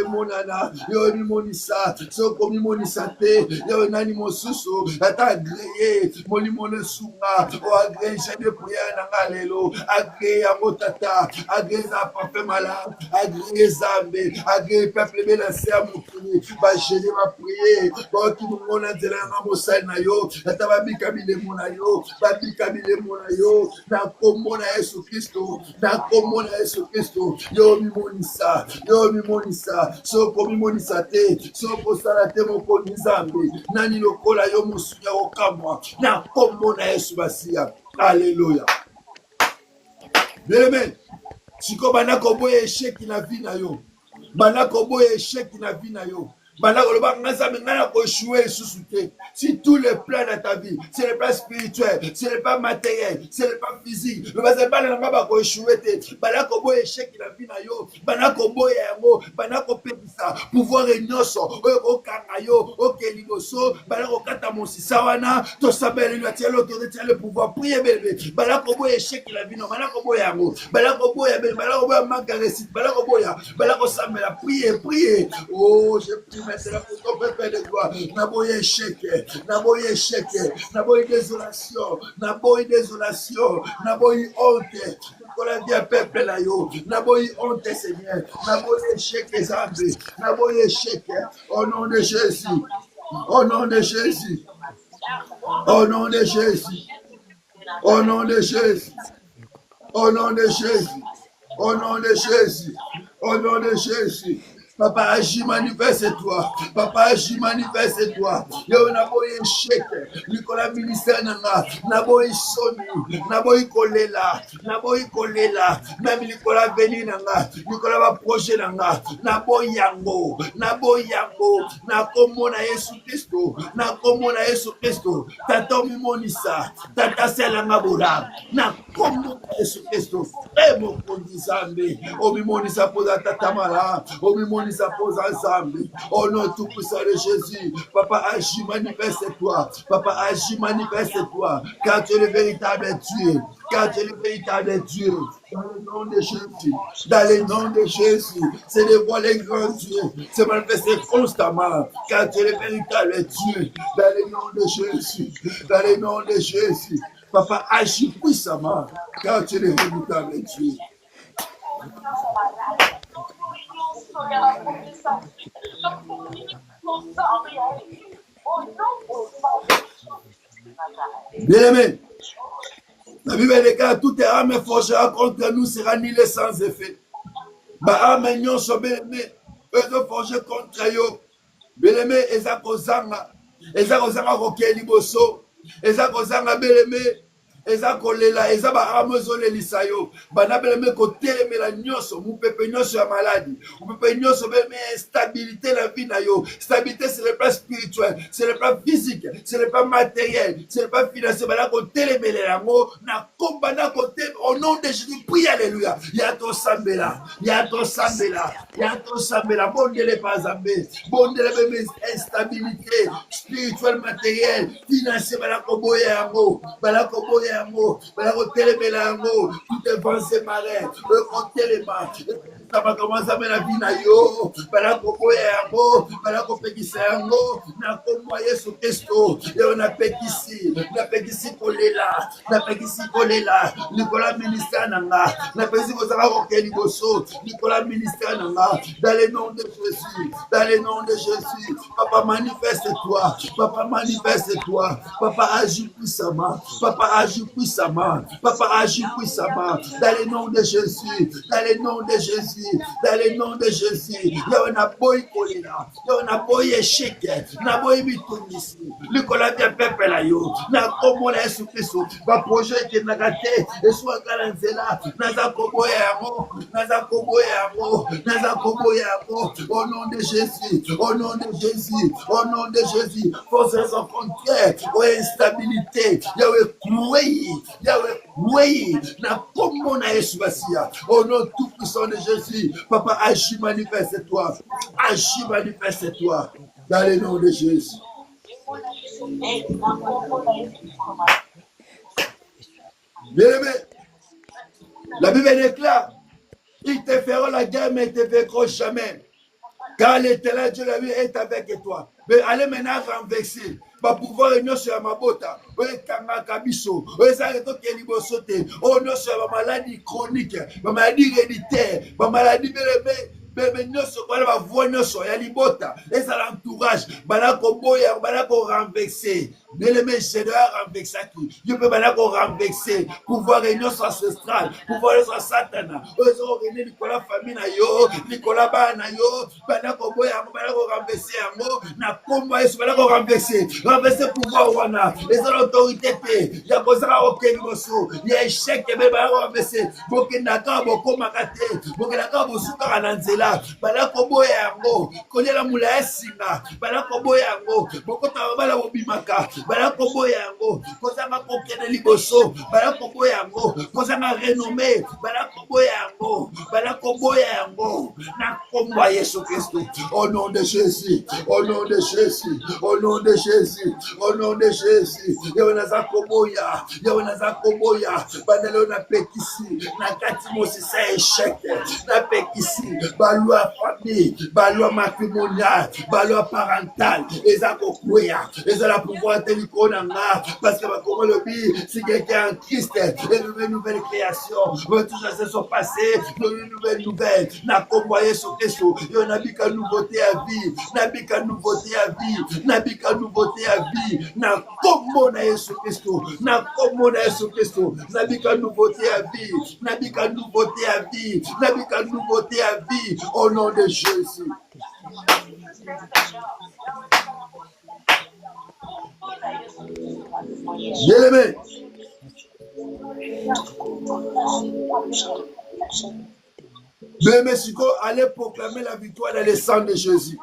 monana yo mimonisa soko mimonisa te yo nani mosusu ata agreye molimone sunga o agreye jade prière nanga lelo agreye yango tata agreye za pape malade agreye Zambe agreye peuple belanse ya mokili bagene bapriye baoki mongona nzela yanga mosali na yo ata babika milemo na yo na kombo na Yesu Kristo Kristo, na kombo na Yesu Kristo, yo mimonisa, soko mimonisa te, soko sala te mokoni Nzambe, nani lokola yo mosuya okamwa, na kombo na Yesu Basia. Alléluia. Bien-aimé, siko bana koboya échec na vie na yo, bana koboya échec na vie na yo. Si tous les plans de ta vie, c'est le plan spirituel, c'est le plan matériel, c'est le plan physique, le pas échouer, échec la vie na yo, pouvoir renyoso, o kangayo, o keligoso, kata monsisawana, to sabelle le pouvoir prier bébé, échec la vie no, prier. Oh, je prie maintenant pour ton peuple de gloire. Naboye échec, naboye désolation, naboye honte. Pour la vie à peuple là yo, naboye honte Seigneur, naboye échec Zambé, naboye échec. Au nom de Jésus, au nom de Jésus, au nom de Jésus, au nom de Jésus, au nom de Jésus, au nom de Jésus, au nom de Jésus. Papa, agis, manifeste-toi. Papa, agis, manifeste-toi. Yo, naboy échec. Nicolas ministère nanga. Naboy soni. Naboy kolela. Même Nicolas veni nanga. Nicolas va projet nanga. Naboy yango. Na komo na Yesu Kristo. Tata mimonisa. Tata selanga bora. Na komo na Yesu Kristo. Emo kondizambe. O mimonisa poza tata mala. O mimonisa pose ensemble. Au nom tout puissant de Jésus. Papa, agis, manifeste-toi. Car tu es le véritable Dieu. Dans le nom de Jésus. C'est de voir les grands dieux. C'est manifester constamment. Car tu es le véritable Dieu. Dans le nom de Jésus. Papa, agis puissamment. Car tu es le véritable Dieu. Bien-aimé, la Bible déclare toute âme forgera contre nous sera nulée sans effet. Âme nyonso bien-aimé, eux forger contre yo. Bien-aimé, eza kozanga kokeli boso, eza kozanga bien-aimé. Eza kolela, eza ba amozola lisayo. Bana beleme kotelemela nyonso, mupepe nyonso ya maladi. Mupepe nyonso beleme instabilité la vie na yo. Stabilité c'est le plan spirituel, c'est le plan physique, c'est le plan matériel, c'est le plan financier. Bana kotelemela yango na komba na kote au nom de Jésus. Prie alléluia. Yato sambela. Bondele pas zambe. Bondele beme instabilité spirituelle, matérielle, financière. Bana koboya yango. Tout est pensé malin, téléma. Ça va commencer à la vie na yo. Na komo Yesu Kristo. Et on a pekisi kolela. Nicolas ministère nanga. Na pekisi kozala kokeli boso. Nicolas ministère nanga. Dans le nom de Jésus. Papa, manifeste-toi. Papa, agis puissamment. Papa, agis puissamment. Dans le nom de Jésus. Dans le nom de Jésus. Yona boy kolela. Yona boy échec. Na boy bitumisi. Likola via peuple la yo. Na komo na Yesu Kristo. Ba projet ke na gate. Eswa kala nzela. Naza koboya mo. Au nom de Jésus. Forces au contraire. Ou instabilité. Yahweh kouei. Na komo na Yesu Basia. Au nom tout puissant de Jésus. Papa, agis, manifeste-toi. Dans le nom de Jésus. Bien-aimé, la Bible déclare, ils te feront la guerre, mais ils ne te vaincront jamais. Car l'Éternel Dieu la vie est avec toi. Mais allez maintenant renverser. Va pouvoir réunir sur ma bota. On ne sur ma maladie chronique, ma maladie héréditaire, ma maladie bébé nyonso bana bavoie nyonso ya libota eza l'entourage bana koboya bana ko renverser Bien-aimé, je dois renverser qui. Dieu peut maintenant renverser. Pouvoir réunion ancestral. Pouvoir réunion satana. Ozo réunion Nicolas famille na yo. Nicolas ba na yo. Maintenant qu'on boya, maintenant renverser un mot. Na combat, il faut renverser. Renverser pouvoir wana. Les autorités. Il y a besoin aucun mosso. Il y a échec. Il y a renverser. Bokinaka, bokomakate. Bokinaka, bosuka ananzela. Maintenant qu'on boya un mot. Connaît la moula singa. Maintenant qu'on boya un mot. Bokota bala bobimaka. Bala kobo yango, kozanga kokende liboso, bala kobo yango, kozanga renommé, bala kobo yango, bala kobo yango, na kombo ya Yesu Christ. Au nom de Jésus, au nom de Jésus, au nom de Jésus, au nom de Jésus. Yonaza koboya, yonaza koboya, bandelo na pekisi, na kati mosisa échec, na pekisi, balua famille, balua matrimonial, balua parental, ezako kweya, ezala pouvoir te likonanga, parce que comme le dit, si quelqu'un en Christ, est une nouvelle création, tout ça se sont passés, une nouvelle, n'a comboyé sur Christ, et n'a qu'à nouveauté à vie, n'a qu'à nouveauté à vie, n'a qu'à nouveauté à vie, n'a combo na Yesu Christ, n'a combo na Yesu Christ, n'a qu'à nouveauté à vie, n'a qu'à nouveauté à vie, n'a qu'à nouveauté à vie, au nom de Jésus. Bien-aimé, allez proclamer la victoire dans le sang de Jésus.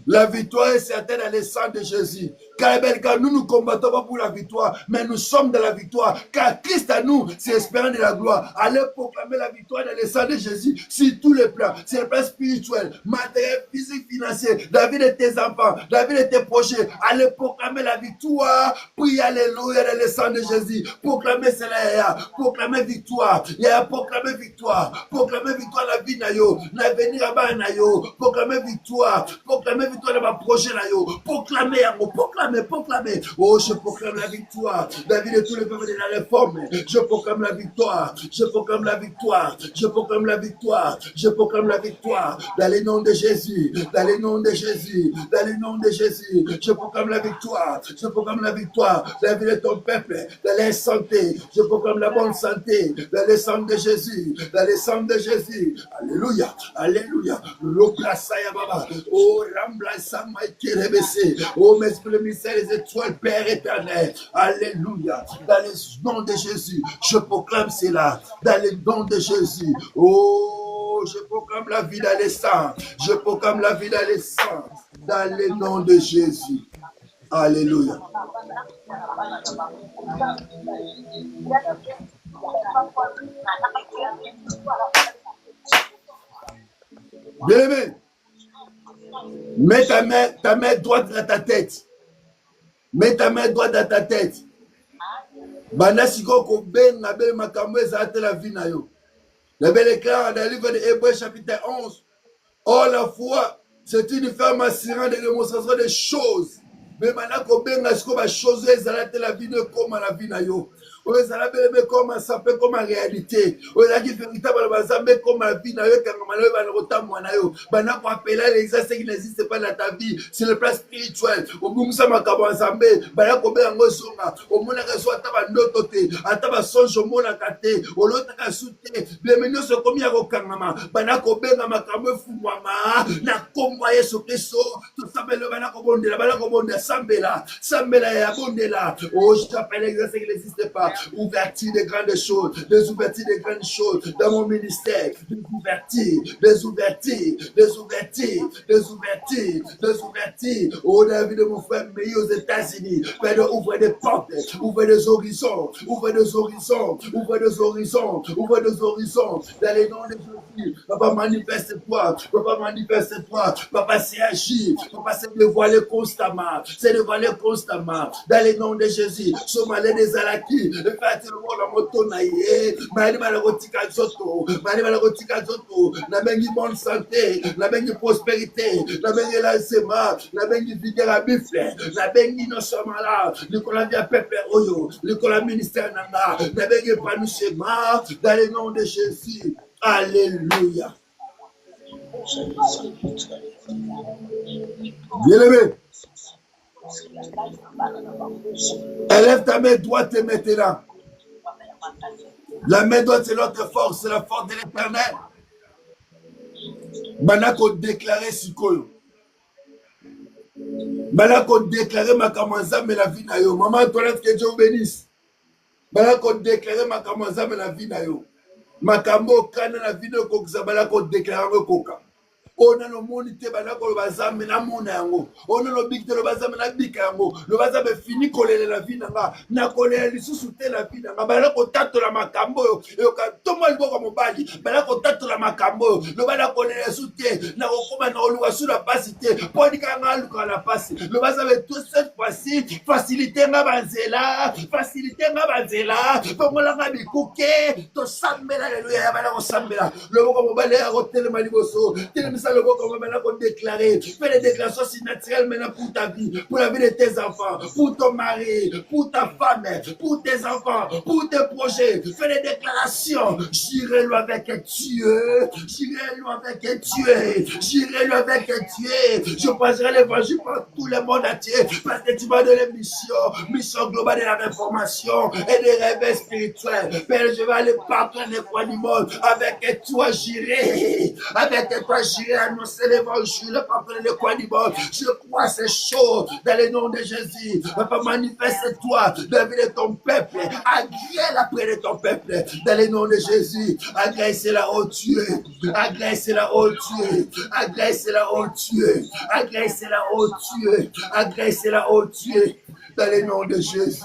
La victoire est certaine dans le sang de Jésus. Car nous nous combattons pas pour la victoire, mais nous sommes dans la victoire. Car Christ à nous, c'est espérant de la gloire. Allez proclamer la victoire dans le sang de Jésus sur tous les plans. C'est le plan spirituel, matériel, physique, financier, la vie de tes enfants, la vie de tes projets. Allez proclamer la victoire. Prie alléluia dans le sang de Jésus. Proclamez cela, proclamez victoire. Proclamez victoire. Proclamez victoire dans la vie nayo, l'avenir à nayo. Proclamez victoire. Proclamez victoire dans ma projet nayo. Proclamez, proclamez. Oh, je proclame la victoire. La vie de tous les peuples de la réforme. Je proclame la victoire. Je proclame la victoire. Je proclame la victoire. Je proclame la victoire. Dans le nom de Jésus. Dans le nom de Jésus. Dans le nom de Jésus. Je proclame la victoire. Je proclame la victoire. La vie de ton peuple. Dans la santé. Je proclame la bonne santé. Dans le sang de Jésus. Dans le sang de Jésus. Alléluia. Alléluia. L'oplassa baba. Oh, remplaça ma kérebessé. Oh, mes le mystère des étoiles, Père éternel. Alléluia. Dans le nom de Jésus, je proclame cela. Dans le nom de Jésus. Oh, je proclame la vie dans les sangs. Je proclame la vie dans les sangs. Dans le nom de Jésus. Alléluia. Bien-aimé, mets ta main droite dans ta tête. Mets ta main droite dans ta tête. Banda siko ko benga be makambo ezate la vie na yo. La belle éclair dans le livre de Hébreux chapitre 11. Oh, la foi, c'est une ferme assurance de démonstration des choses. Mais maintenant ko benga siko ba choses ezate la vie ne comme la vie na yo. On les a bébé comme ça peut comme en réalité. On a dit véritable bazambe comme la vie na yo quand malheur va le retard moi na yo. Bana pour appeler les actes qui n'existent pas dans ta vie, c'est le plan spirituel. Au bout ça makabo zambe, bana ko be ngo songa. Au mona ka so ataba ndoto te, ataba sonjo mona kate, au l'autre ka soute. Bienvenue so komi ya ko kangama. Bana ko benga makambo fungwama na kombo Yesu Kristo. Tout ça le bana ko bonde sambela ya bondela. Oh, je t'appelle les actes qui n'existent pas. Ouverture de grandes choses, des ouvertures de grandes choses dans mon ministère, des ouvertures. Oh, dans la vie de mon frère Meillé aux États-Unis, Père, ouvre des portes, ouvre des horizons, dans les noms de Jésus. Papa, manifeste-toi, Papa, c'est agir, Papa, c'est dévoiler constamment, dans les noms de Jésus. Somalé des Alaki. La bonne santé, la prospérité, la lancement, la vigueur à bifle, la non seulement là, le via peuple oyo, le ministère nanga, la épanouissement dans le nom de Jésus. Alléluia. Bien-aimé, Élève ta main droite et maintenant. La main droite, c'est notre force, c'est la force de l'Éternel. Banako déclarer Sikoyo. Banako déclarer Makamanza, mais la vie na yo. Maman Antoinette, que Dieu vous bénisse. Banako déclarer Makamanza, mais la vie na yo. Makambo kana la vie de Kokza, banako déclarer Koka. On a le monde te banako le bazam na mona yango. On a le big te le bazam na big yango. Le bazam fini kolela la vie nanga. Na kolela lisusu te la vie nanga. Banako tato la makambo yo. Yo ka tomo le boko mobali. Banako tato la makambo yo. Le banako kolela sute. Na kokoma na oluwa sur la pasité. Poni kanga luka la passe. Le bazam tout cette fois-ci facilité nga banzela. Facilité nga banzela. Pongola nga bikuke. To sambela leluya banako sambela. Le boko mobali ya hôtel maliboso. Le mot qu'on va maintenant déclarer. Fais des déclarations si naturelles maintenant pour ta vie, pour la vie de tes enfants, pour ton mari, pour ta femme, pour tes enfants, pour tes projets. Fais des déclarations. J'irai loin avec Dieu. J'irai loin avec Dieu. J'irai loin avec Dieu. Je passerai l'évangile par tout le monde entier parce que tu m'as donné mission globale de la réformation et des rêves spirituels. Père, je vais aller partout dans les coins du monde. Avec toi, j'irai. Avec toi, j'irai annoncer l'évangile partout dans les coins du monde. Je crois c'est chaud dans le nom de Jésus. Papa, manifeste-toi dans la vie de ton peuple. Agrée après de ton peuple. Dans le nom de Jésus. Agresse-la au Dieu. Agresse-la au Dieu. Agresse-la au Dieu. Agresse-la au Dieu. Agresse-la au Dieu. Dans le nom de Jésus.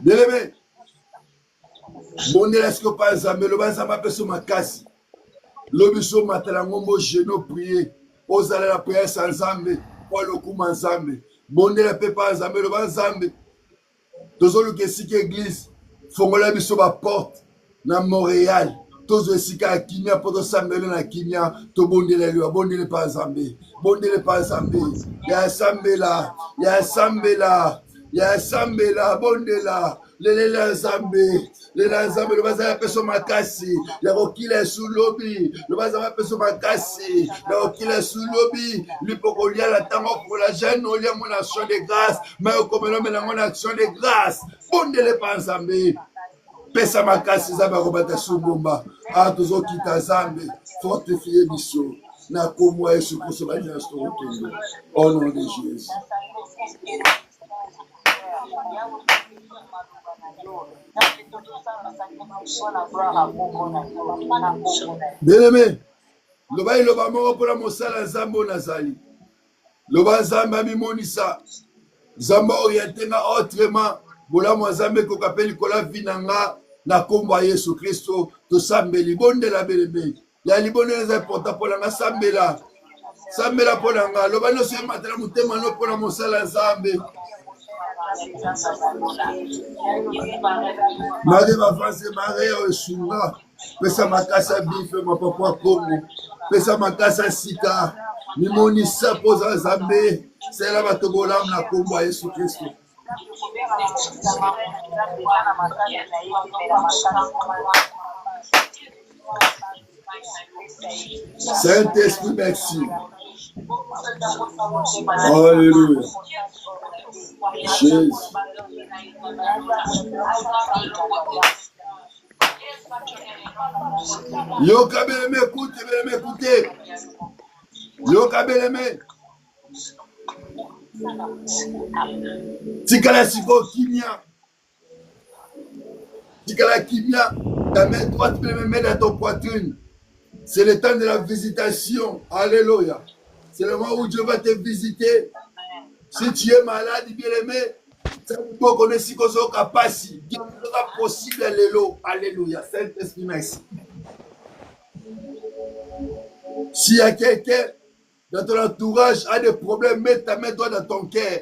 Bien-aimé. Bonne est-ce que pas Zambé, le Bazama peut se makasi. L'obiso matalango geno prier. Osala la prière sans Zambé. Pour le coup Zambé. Bonne la peut pas Zambé, le Bazambé. Tous les que si église. Fongola biso ba porte. Na Montréal. Tous les si ka Kinya pour Zambé na Kinya. To bonne la lui. Bonne le pas Zambé. Bonne le pas Zambé. Ya Zambé là. Ya Zambé là. Ya Zambé là. Bonne là. Les Zambé. Le Zambé, le bazar peut se makasi. Le roquille est sous lobby. Le bazar peut se makasi. Le roquille est sous lobby. L'hypocolia, la tango pour la jeune, on y a mon action de grâce. Mais comme l'homme est mon action de grâce. Bonne de l'épargne Zambé. Pesa makasi Zambé, robata subomba. Ah, tous autres qui t'a Zambé. Fortifié biso. Na comme et sur ce bagage au nom de Jésus. Bien-aimé, le bail le bamoro pour la mosala Zambo Nazali. Le bas Zamba Mimonisa. Zamba orienté na autrement. Bola mo Zambe ko kapeli kola vinanga na kombo Yesu Kristo to sambeli bonde la belebe. Ya libonde les important pour la sambela. Sambela pour la le bano se matela mutema no pour la mosala Zambe. Marie va faire Marie au Sunga. Pesa makasa bife ma papa Congo. Pesa makasa sika. Mimoni sa poza Zambe. C'est là va te bolam na kombo Yesu Kristo. Saint-Esprit, merci. Alléluia. Jésus. Yo kabeleme, écoutez. Yo kabeleme. Tikala siko kimia. Tikala kimia. Ta main droite peut me mettre dans ton poitrine. C'est le temps de la visitation. Alléluia. C'est le moment où Dieu va te visiter. Si tu es malade, bien aimé, c'est pour qu'on ait si qu'on soit capable. Dieu sera possible. Alléluia. Saint-Esprit, merci. S'il y a quelqu'un dans ton entourage a des problèmes, mets ta main droite dans ton cœur.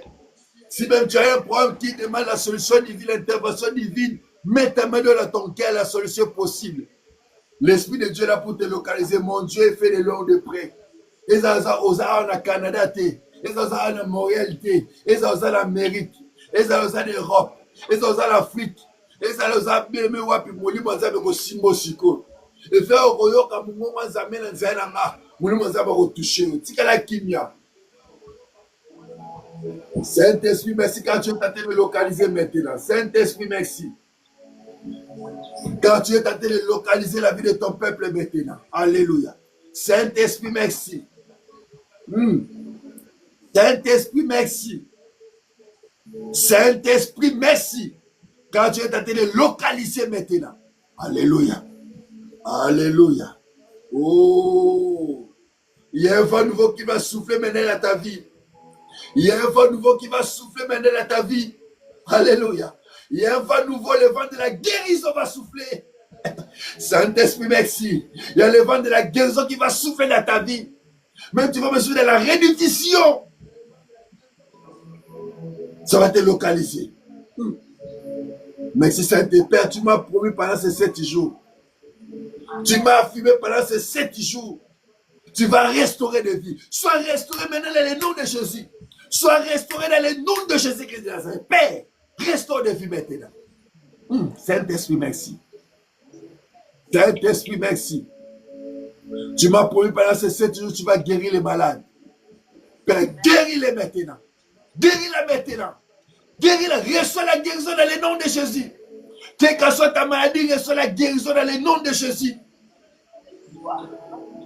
Si même tu as un problème qui demande la solution divine, l'intervention divine, mets ta main droite dans ton cœur, la solution possible. L'Esprit de Dieu est là pour te localiser. Mon Dieu fait les longs de près. Et ça a au Canada, et ça a en Montréal, et ça a en Amérique, et ça a en Europe, et ça a en Afrique, et ça a en bien wapi moli manza beko simbo siko. Et faire au royo kamungo manza mena nzana nga. Saint-Esprit, merci quand tu es en train de me localiser maintenant. Saint-Esprit, merci. Quand tu es en train de localiser la vie de ton peuple maintenant. Alléluia. Saint-Esprit, merci. Saint-Esprit, merci. Saint-Esprit, merci. Quand tu es en train de localiser maintenant. Alléluia. Alléluia. Oh. Il y a un vent nouveau qui va souffler maintenant dans ta vie. Il y a un vent nouveau qui va souffler maintenant dans ta vie. Alléluia. Il y a un vent nouveau, le vent de la guérison va souffler. Saint-Esprit, merci. Il y a le vent de la guérison qui va souffler dans ta vie. Même tu vas me souffler de la réunification. Ça va te localiser. Merci Saint-Père, tu m'as promis pendant ces 7 jours. Tu m'as affirmé pendant ces 7 jours. Tu vas restaurer des vies. Sois restauré maintenant dans le nom de Jésus. Sois restauré dans le nom de Jésus-Christ de Nazareth. Père, restaure des vies maintenant. Saint-Esprit, merci. Saint-Esprit, merci. Tu m'as promis pendant ces 7 jours, tu vas guérir les malades. Père, guéris-les maintenant. Guéris-les maintenant. Guéris-les. Reçois la guérison dans le nom de Jésus. Quelle que soit ta maladie, reçois la guérison dans le nom de Jésus.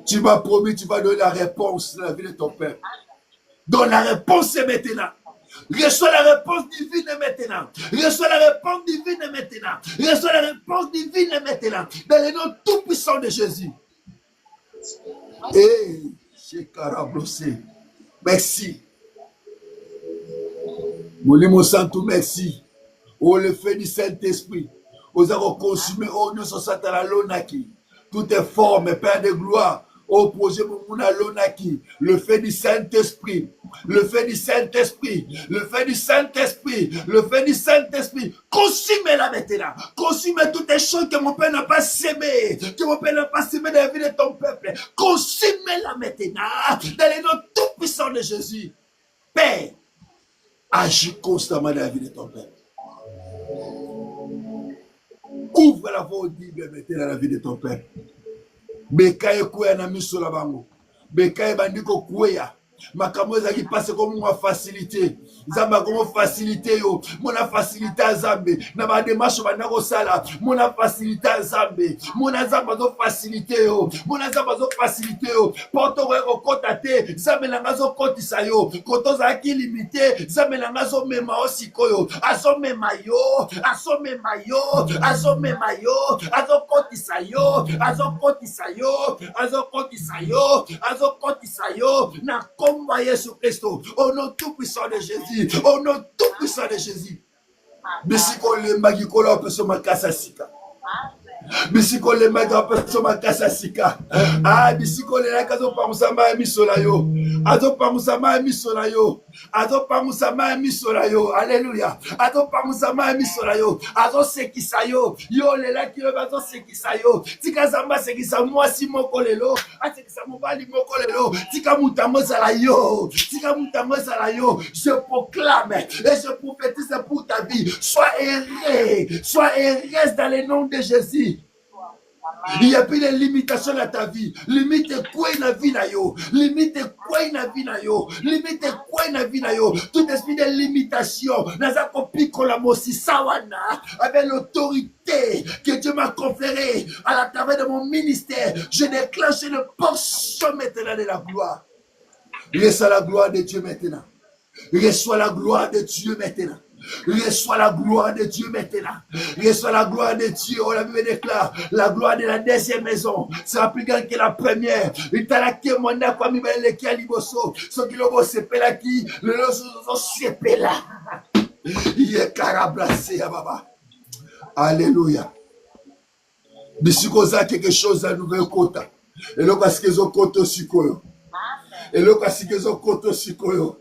Tu m'as promis, tu vas donner la réponse dans la vie de ton père. Donne la réponse maintenant. Reçois la réponse divine maintenant. Reçois la réponse divine maintenant. Reçois la réponse divine maintenant. Dans le nom tout puissant de Jésus. Et chez Carablosé. Merci. Molimo Santo, merci. Oh, le feu du Saint-Esprit. Nous avons consumé, oh, nous sommes à l'onaki. Tout est forme, Père de gloire. Au projet Moumouna Lonaki, le fait du Saint-Esprit, le fait du Saint-Esprit, le fait du Saint-Esprit, le fait du Saint-Esprit, consume-la maintenant, consume toutes les choses que mon Père n'a pas sémées, que mon Père n'a pas sémées dans la vie de ton peuple, consume-la maintenant, dans les noms tout puissants de Jésus. Père, agis constamment dans la vie de ton peuple. Ouvre la voie audible maintenant dans la vie de ton peuple. Bekaye kuya na miso la bango. Bekaye bandiko kuya. Makambo ezaki passe comme une facilité. Zamba comme facilité yo. Mona facilité à Zambé. Na ba démarche bandako sala. Mona facilité à Zambé. Mona zamba zo facilité yo. Mona zamba zo facilité yo. Porto ko kotate. Zambé langa zo kotisa yo. Koto za ki limité. Zambé langa zo mema osikoyo. Azo mema yo. Azo mema yo. Azo mema yo. Azo kotisa yo. Azo kotisa yo. Azo kotisa yo. Azo kotisa yo. Na comme Jésus Christ, au nom tout puissant de Jésus, au nom tout puissant de Jésus. Bisiko le magikola opesoma kasasika. Bisiko le maga opesoma kasasika. Ah, bisiko le kazo pamusama misola yo. Azo pamusama misola yo. Azo pamusama misola yo. Alléluia. Azo pamusama misola yo. Azo sekisa yo. Yo le la ki azo sekisa yo. Tika zamba sekisa mwasi moko lelo. Asekisa mobali moko lelo. Tika mutamo zala yo. Tika mutamo zala yo. Je proclame et je prophétise pour ta vie. Sois erré. Sois erré dans le nom de Jésus. Il n'y a plus de limitation dans ta vie. Limite quoi na vie na yo. Limite quoi na vie na yo. Limite quoi na vie na yo. Tout esprit de limitation. Naza kopi kolamosi sawana. Avec l'autorité que Dieu m'a conférée à la travers de mon ministère. Je déclenche une portion maintenant de la gloire. Reçois la gloire de Dieu maintenant. Reçois la gloire de Dieu maintenant. Reçois la gloire de Dieu maintenant. Reçois la gloire de Dieu. On la Bible déclare la gloire de la deuxième maison sera plus grande que la première. Il t'a la témoigné comme il m'a dit qu'il y a liboso. Ce qui l'ont sepé là qui le l'ont sepé là. Il est carablacé à baba. Alléluia. Bisikoza quelque chose à nouveau kota. Et là parce qu'ils ont koto sikoyo. Et là parce qu'ils ont koto sikoyo.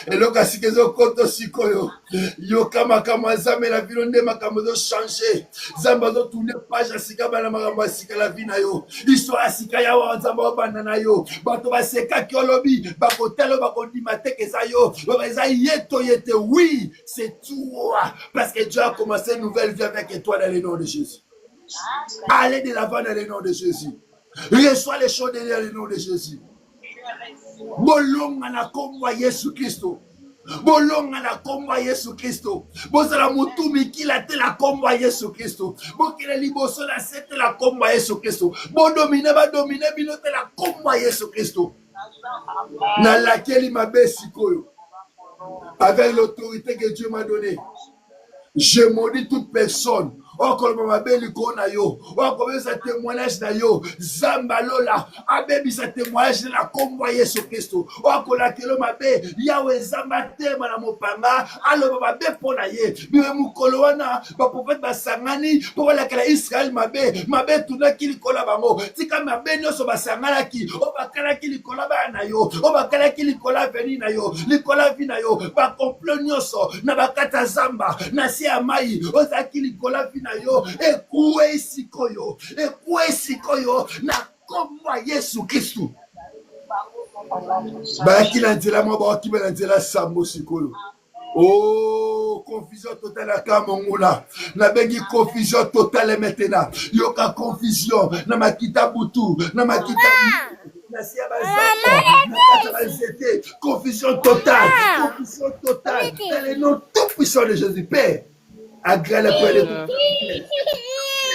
Et là parce qu'ils ont koto sikoyo. Yo kama kama zame la vie onde makamozo changer. Zamba zo tourner page asika bana makambo asika la vie na yo. Histoire asika ya wa zamba bana na yo. Bato ba seka kiolobi ba kotelo ba kondima teke za yo. Ba za yeto yete oui, c'est toi parce que Dieu a commencé une nouvelle vie avec toi dans le nom de Jésus. Allez de l'avant dans le nom de Jésus. Reçois les choses derrière le nom de Jésus. Bolonga na kombo ya Yesu Kristo. Bolonga na kombo ya Yesu Kristo. Bozala mutu mikila te la kombo ya Yesu Kristo. Bokele liboso na sete la kombo ya Yesu Kristo. Bodomine ba domine bino te la kombo ya Yesu Kristo. Na laquelle mabe sikoyo. Avec l'autorité que Dieu m'a donnée. Je maudis toute personne. Oh, comme ma belle icône yo. Oh, comme ça témoignage na yo. Zamba lola. Abebi sa témoignage de la combo Yesu Christo. Oh, comme la kelo ma be. Yahweh zamba te mana mopanga. Alo ma be pona ye. Biwe mukolo wana. Ba prophète ba sangani. Pour la kala Israël ma be. Ma be tuna kili kola bango. Tika ma be nyoso ba sangana ki. Oh, ba kala kili kola ba na yo. Oh, ba kala kili kola veni na yo. Likola vi na yo. Ba complot nyoso. Na ba kata zamba. Na si amai. Oh, za kili kola vi na yo, ekue sikoyo na kombo Yesu Kristo. Baki na nzela mo ba ki na nzela sambo sikoyo. Oh, confusion totale à Kamongula. Na bengi confusion totale maintenant. Yoka confusion na makita butu, na makita confusion totale, dans le nom tout puissant de Jésus Père. Agrée la prière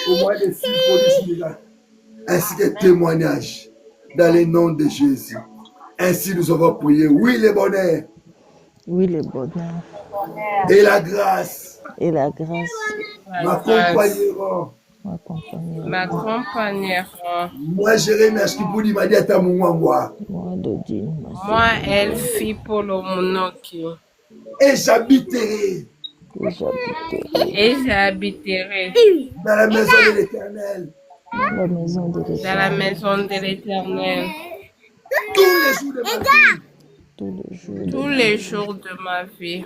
au moins de 6 polices ainsi que témoignages dans le nom de Jésus. Ainsi nous avons prié. Oui, le bonheur. Oui, le bonheur. Et la grâce. Et la grâce. M'accompagneront. M'accompagneront. Moi, Jérémie, ce qui vous dit, m'a dit à ta maman, moi. Moi, Elfie Polo Munoki. Et j'habiterai. Et j'habiterai dans la maison de l'Éternel. Dans la maison de l'Éternel. Tous les jours de ma vie. Tous les jours de ma vie.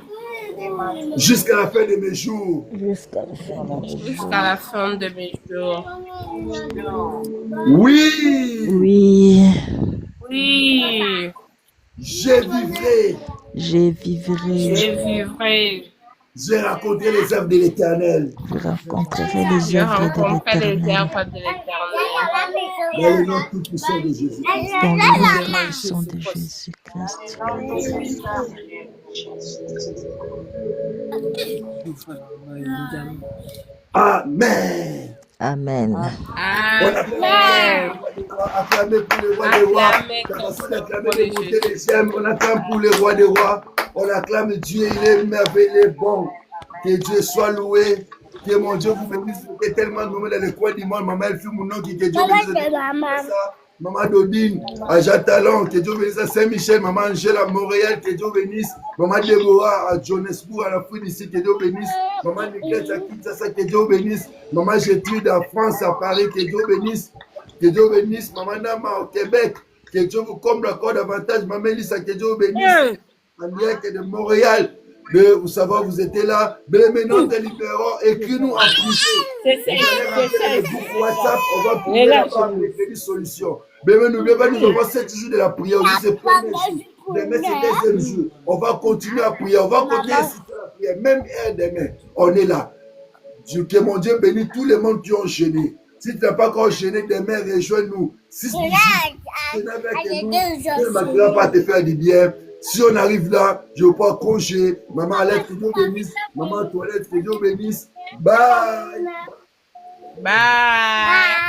Jusqu'à la fin de mes jours. Jusqu'à la fin de mes jours. Oui. Oui. Oui. Je vivrai. Je vivrai. Je vivrai. Je raconterai les œuvres de l'Éternel. Je rencontrerai les œuvres de l'Éternel. Dans le nom tout puissant de Jésus. Dans le nom puissant de Jésus-Christ. Amen. Amen. Amen. On acclame pour le roi des rois. On acclame les montées des gemmes. On acclame pour le roi des rois. On acclame Dieu, il est merveilleux, il est bon. Que Dieu soit loué. Que mon Dieu vous bénisse. Vous êtes tellement nommé dans le coin du monde. Maman, elle fait mon nom. Que Dieu bénisse. Maman Dodine, à Jatalon, que Dieu bénisse à Saint-Michel. Maman Angèle à Montréal, que Dieu bénisse. Maman Déborah à Johannesburg, à la Fouine ici, que Dieu bénisse. Maman Nicolette à Kinshasa, que Dieu bénisse. Maman Gertrude à France, à Paris, que Dieu bénisse. Que Dieu bénisse. Maman Nama au Québec, que Dieu vous comble encore davantage. Maman Elisa, que Dieu bénisse. Amérique de Montréal, vous savez, vous étiez là. Mais maintenant, te libérons. Écris-nous en privé. WhatsApp, on va trouver là-bas des solutions. Mais n'oubliez pas, nous avons 7 jours de la prière. C'est le premier jour. Demain, c'est le deuxième jour. On va continuer à prier. On va continuer à citer la prière. Même hier, demain, on est là. Que mon Dieu bénisse tous les mondes qui ont gêné. Si tu n'as pas encore gêné, demain, rejoins-nous. Si tu n'as pas avec nous, Dieu ne m'attendra pas à te faire du bien. Si on arrive là, je vais pas congé. Maman Alette, que Dieu bénisse. Maman Toilette, que Dieu bénisse. Bye. Bye.